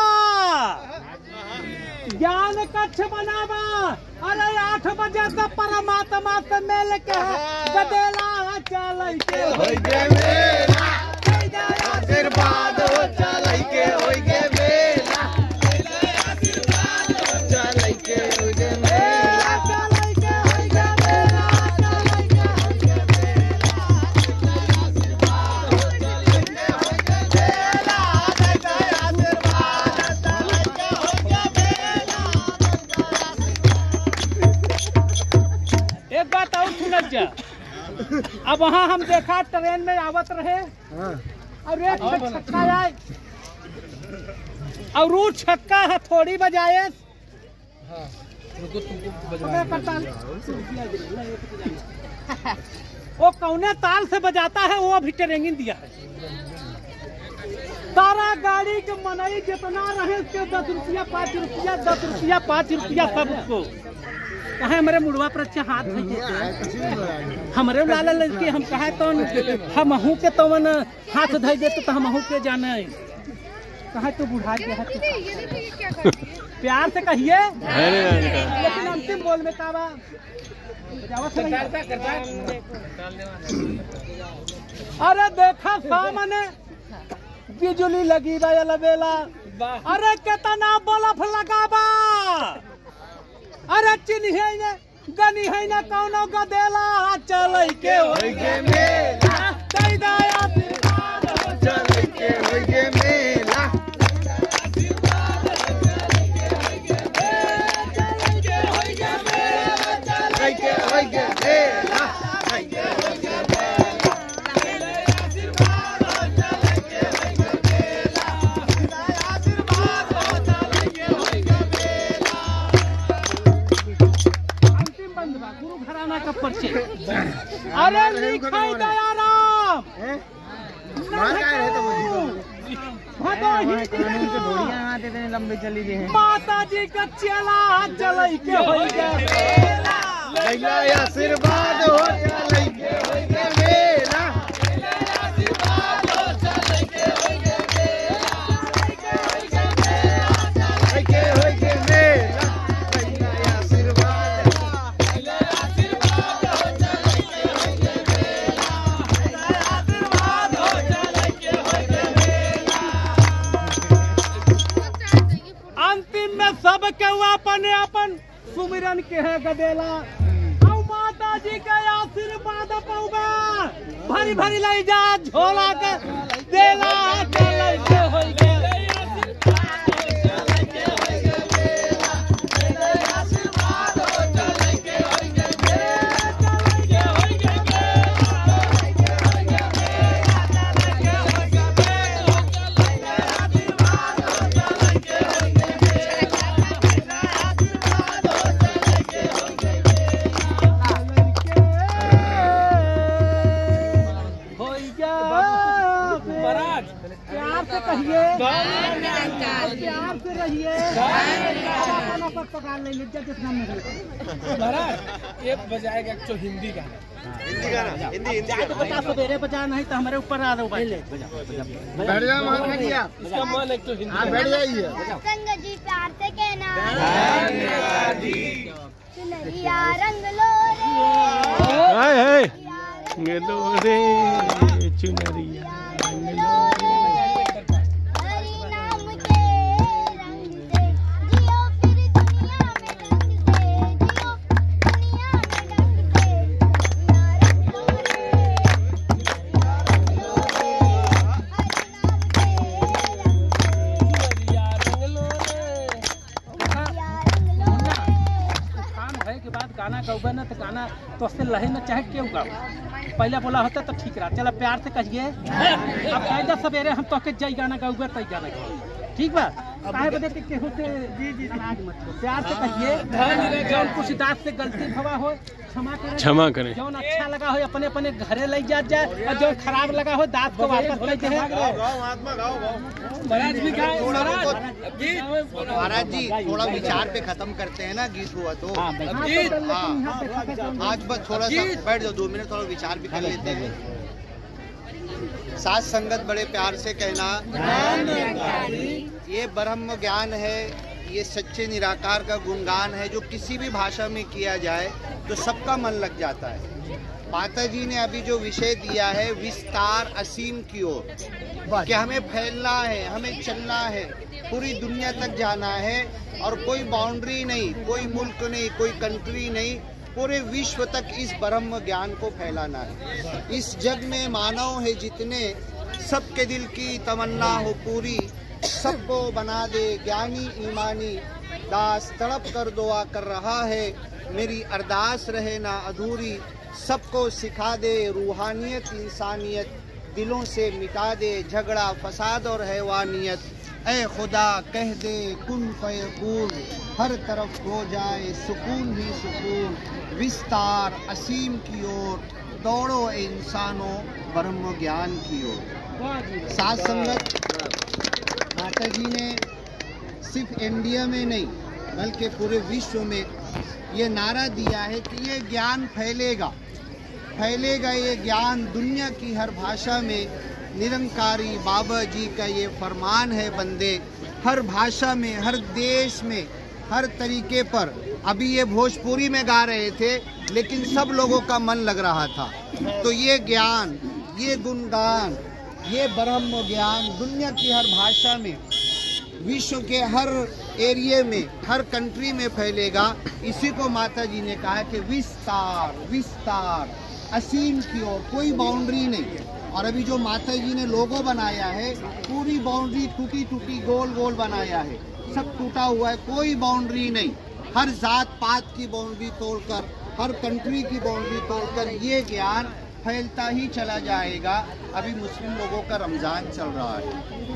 S1: ज्ञान कक्ष बनावा। अरे 8 बजे से परमात्मा से मिल के गदेला चल के
S3: आशीर्वाद हो चल के
S1: अब वहाँ हम देखा ट्रेन में आवत रहे और एक छक्का आए और वो छक्का हथौड़ी बजाए। वो कौने ताल से बजाता है वो अभी ट्रेनिंग दिया है। सारा गाड़ी के मनई जितना रहे उसके 10 रुपया 5 रुपया 10 रुपया 5 रुपया सब उसको कहे हमारे मुड़वा पर अच्छा हाथ नहीं हमारे लाला लड़के हम कहे तो हम अहू के तो हाथ धई देते तो हम अहू के जाने कहे तो बुढ़ा गया है प्यार से कहिए लेकिन अंतिम बोल में का बा अरे देखा सामने बिजली लगी बा बेला। अरे कितना बल्ब लगाबा। अरे चिन्हे ने गनी है ना कौनो गदेला चल के मेला दई दया
S3: चल के मेला
S1: अरे लिखाई दयाराम
S3: लंबे चली गए
S1: माता जी का चेला चल के
S3: आशीर्वाद हो चल के मेला
S1: अपने अपन सुमिरन के है गदेला औ माता जी के आशीर्वाद पाऊबा भरी भरी लाई जा झोला के देला चल के होई के प्यार से रहिए पकड़ लेंगे जितना
S5: महाराज एक बजाएगा तो हिंदी गाना
S1: बचा सवेरे बजा नहीं तो हमारे ऊपर आ दो भाई
S3: बैठ जा
S5: इसका मन एक तो हिंदी
S3: बैठ जाइए
S4: संग जी प्यार से कहना चुनरिया रंग लो रे
S2: चुनरिया
S1: गाना गौबे ना तो गाना तो से लहे ना चाहे क्यों गाओ, पहले बोला होता तो ठीक रहा। चलो प्यार से कहिए, अब कायदा सवेरे हम तो के जय गाना गौबे तय गाना गाओ, ठीक बा? काहे बदे के होते जी नाराज मत हो, प्यार से कहिए। जौन कुछ दास से गलती भवा हो क्षमा करें, जौन अच्छा लगा हो अपने अपने घरे ले जा जाए, और जो खराब लगा हो दास को वापस ले जाए।
S3: महाराज जी थोड़ा विचार पे खत्म करते हैं ना, गीत हुआ तो आज बस थोड़ा सा बैठ जाओ 2 मिनट, थोड़ा विचार भी कर लेते हैं। साथ संगत बड़े प्यार से कहना, ये ब्रह्म ज्ञान है, ये सच्चे निराकार का गुणगान है, जो किसी भी भाषा में किया जाए तो सबका मन लग जाता है। माता जी ने अभी जो विषय दिया है विस्तार असीम की ओर, कि हमें फैलना है, हमें चलना है, पूरी दुनिया तक जाना है, और कोई बाउंड्री नहीं, कोई मुल्क नहीं, कोई कंट्री नहीं, पूरे विश्व तक इस ब्रह्म ज्ञान को फैलाना है। इस जग में मानव है जितने, सबके दिल की तमन्ना हो पूरी, सबको बना दे ज्ञानी ईमानी, दास तड़प कर दुआ कर रहा है, मेरी अरदास रहे ना अधूरी, सबको सिखा दे रूहानियत इंसानियत, दिलों से मिटा दे झगड़ा फसाद और हैवानियत, ऐ खुदा कह दे कुन फयकून, हर तरफ हो जाए सुकून ही सुकून, विस्तार असीम की ओर, दौड़ो इंसानों ब्रह्म ज्ञान की ओर। साथ संगत माता जी ने सिर्फ इंडिया में नहीं बल्कि पूरे विश्व में ये नारा दिया है कि ये ज्ञान फैलेगा, फैलेगा ये ज्ञान दुनिया की हर भाषा में। निरंकारी बाबा जी का ये फरमान है, बंदे हर भाषा में, हर देश में, हर तरीके पर। अभी ये भोजपुरी में गा रहे थे लेकिन सब लोगों का मन लग रहा था। तो ये ज्ञान, ये गुणगान, ये ब्रह्म ज्ञान दुनिया की हर भाषा में, विश्व के हर एरिया में, हर कंट्री में फैलेगा। इसी को माता जी ने कहा कि विस्तार विस्तार असीम की ओर, कोई बाउंड्री नहीं। और अभी जो माता जी ने लोगो बनाया है, पूरी बाउंड्री टूटी टूटी गोल गोल बनाया है, सब टूटा हुआ है, कोई बाउंड्री नहीं। हर जात पात की बाउंड्री तोड़कर, हर कंट्री की बाउंड्री तोड़कर ये ज्ञान फैलता ही चला जाएगा। अभी मुस्लिम लोगों का रमज़ान चल रहा है,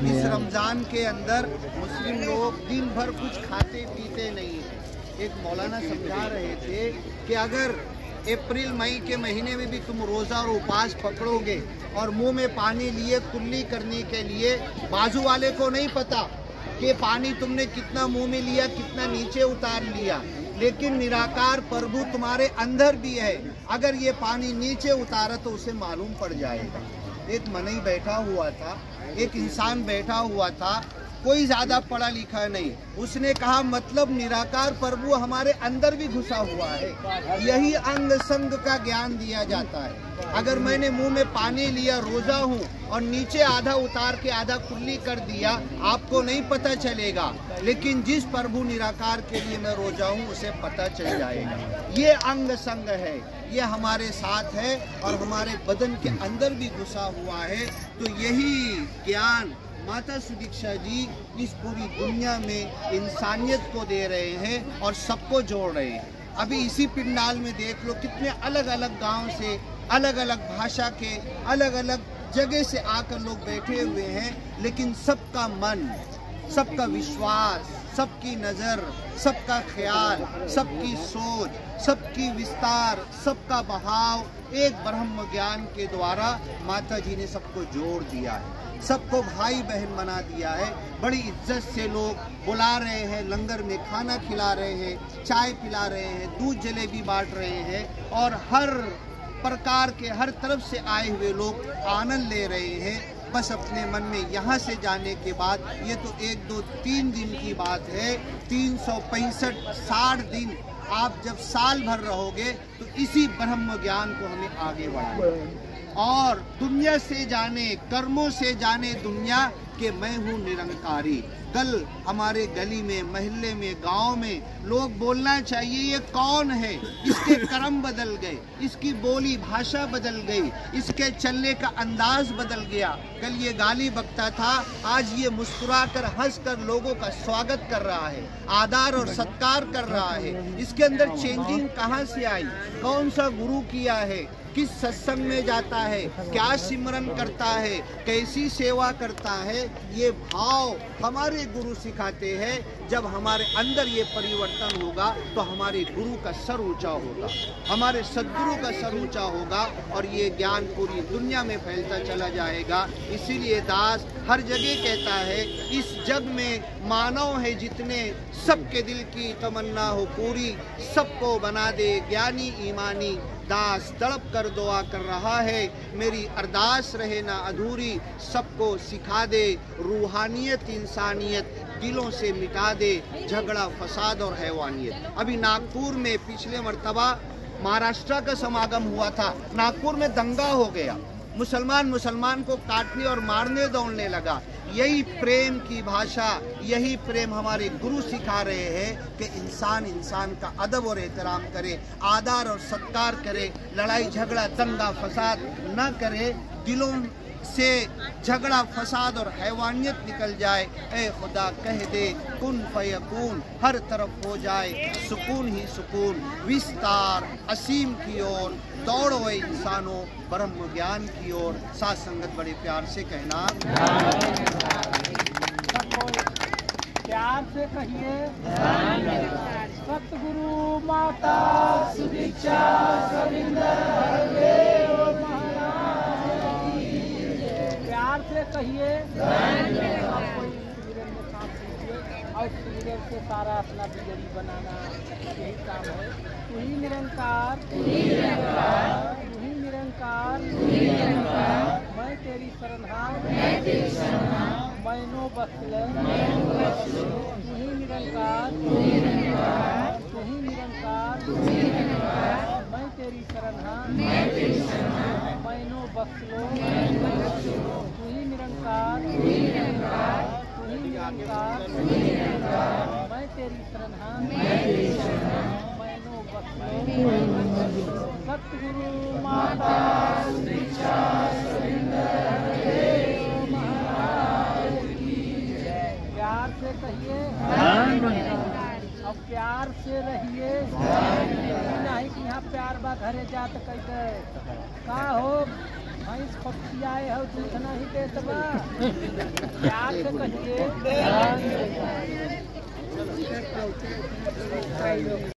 S3: इस रमज़ान के अंदर मुस्लिम लोग दिन भर कुछ खाते पीते नहीं है। एक मौलाना समझा रहे थे कि अगर अप्रैल मई के महीने में भी तुम रोज़ा और उपवास पकड़ोगे और मुंह में पानी लिए कुल्ली करने के लिए, बाजू वाले को नहीं पता कि पानी तुमने कितना मुंह में लिया, कितना नीचे उतार लिया, लेकिन निराकार प्रभु तुम्हारे अंदर भी है। अगर ये पानी नीचे उतारा तो उसे मालूम पड़ जाएगा। एक मनई बैठा हुआ था, एक इंसान बैठा हुआ था, कोई ज़्यादा पढ़ा लिखा नहीं। उसने कहा मतलब निराकार प्रभु हमारे अंदर भी घुसा हुआ है। यही अंग संग का ज्ञान दिया जाता है। अगर मैंने मुंह में पानी लिया, रोजा हूँ, और नीचे आधा उतार के आधा कुल्ली कर दिया, आपको नहीं पता चलेगा, लेकिन जिस प्रभु निराकार के लिए मैं रोजा हूँ उसे पता चल जाएगा। ये अंग संग है, ये हमारे साथ है और हमारे बदन के अंदर भी घुसा हुआ है। तो यही ज्ञान माता सुदीक्षा जी इस पूरी दुनिया में इंसानियत को दे रहे हैं और सबको जोड़ रहे हैं। अभी इसी पिंडाल में देख लो कितने अलग अलग गांव से, अलग अलग भाषा के, अलग अलग जगह से आकर लोग बैठे हुए हैं, लेकिन सबका मन, सबका विश्वास, सबकी नज़र, सबका ख्याल, सबकी सोच, सबकी विस्तार, सबका बहाव एक ब्रह्म ज्ञान के द्वारा माता जी ने सबको जोड़ दिया है, सबको भाई बहन बना दिया है। बड़ी इज्जत से लोग बुला रहे हैं, लंगर में खाना खिला रहे हैं, चाय पिला रहे हैं, दूध जलेबी बांट रहे हैं, और हर प्रकार के हर तरफ से आए हुए लोग आनंद ले रहे हैं। बस अपने मन में यहाँ से जाने के बाद, ये तो 1 2 3 दिन की बात है, 365-60 दिन आप जब साल भर रहोगे तो इसी ब्रह्म ज्ञान को हमें आगे बढ़ाना और दुनिया से जाने, कर्मों से जाने दुनिया कि मैं हूँ निरंकारी। कल हमारे गली में, मोहल्ले में, गांव में लोग बोलना चाहिए ये कौन है, इसके कर्म बदल गए, इसकी बोली भाषा बदल गई, इसके चलने का अंदाज बदल गया। कल ये गाली बकता था, आज ये मुस्कुराकर हंसकर लोगों का स्वागत कर रहा है, आदर और सत्कार कर रहा है। इसके अंदर चेंजिंग कहाँ से आई? कौन सा गुरु किया है? किस सत्संग में जाता है? क्या सिमरन करता है? कैसी सेवा करता है? ये भाव हमारे गुरु सिखाते हैं। जब हमारे अंदर ये परिवर्तन होगा तो हमारे गुरु का सर ऊंचा होगा, हमारे सद्गुरु का सर ऊंचा होगा और ये ज्ञान पूरी दुनिया में फैलता चला जाएगा। इसीलिए दास हर जगह कहता है, इस जग में मानव है जितने, सबके दिल की तमन्ना हो पूरी, सबको बना दे ज्ञानी ईमानी। दास तड़प कर दुआ कर रहा है, मेरी अरदास रहे ना अधूरी, सबको सिखा दे रूहानियत इंसानियत, दिलों से मिटा दे झगड़ा फसाद और हैवानियत। अभी नागपुर में पिछले मर्तबा महाराष्ट्र का समागम हुआ था, नागपुर में दंगा हो गया, मुसलमान को काटने और मारने दौड़ने लगा। यही प्रेम की भाषा, यही प्रेम हमारे गुरु सिखा रहे हैं कि इंसान का अदब और एहतराम करे, आदर और सत्कार करे, लड़ाई झगड़ा दंगा फसाद न करे, दिलों से झगड़ा फसाद और हैवानियत निकल जाए। ए खुदा कह दे कुन फयकून, हर तरफ हो जाए सुकून ही सुकून, विस्तार असीम की ओर दौड़ो ए इंसानों, ब्रह्म ज्ञान की ओर। साथ संगत बड़े प्यार से कहना,
S1: प्यार से कहिए, सतगुरु माता सुदीक्षा सविंदर हरदेव महाराज की। प्यार से कहिए, और सूर्य से सारा अपना बिजली बनाना यही काम है। तू ही निरंकार, तू ही निरंकार, तू ही निरंकार, मैं तेरी शरणहार, मैनो बख्शले, तू ही निरंकार, तू ही निरंकार, मैं तेरी शरणहार, मैनो बख्शलो, तू ही निरंकार, तू ही निरंकार, मैं तेरी शरणहार, मैनो बख्शलो। सतगुरु माता दीक्षा महाराज की। प्यार से कहिए, अब प्यार से रहिए, नहीं कि यहाँ प्यार बा घरे जात कैसे का हो भैंस पक्षियाए हो दूध नहीं देत बा। प्यार से कहिए।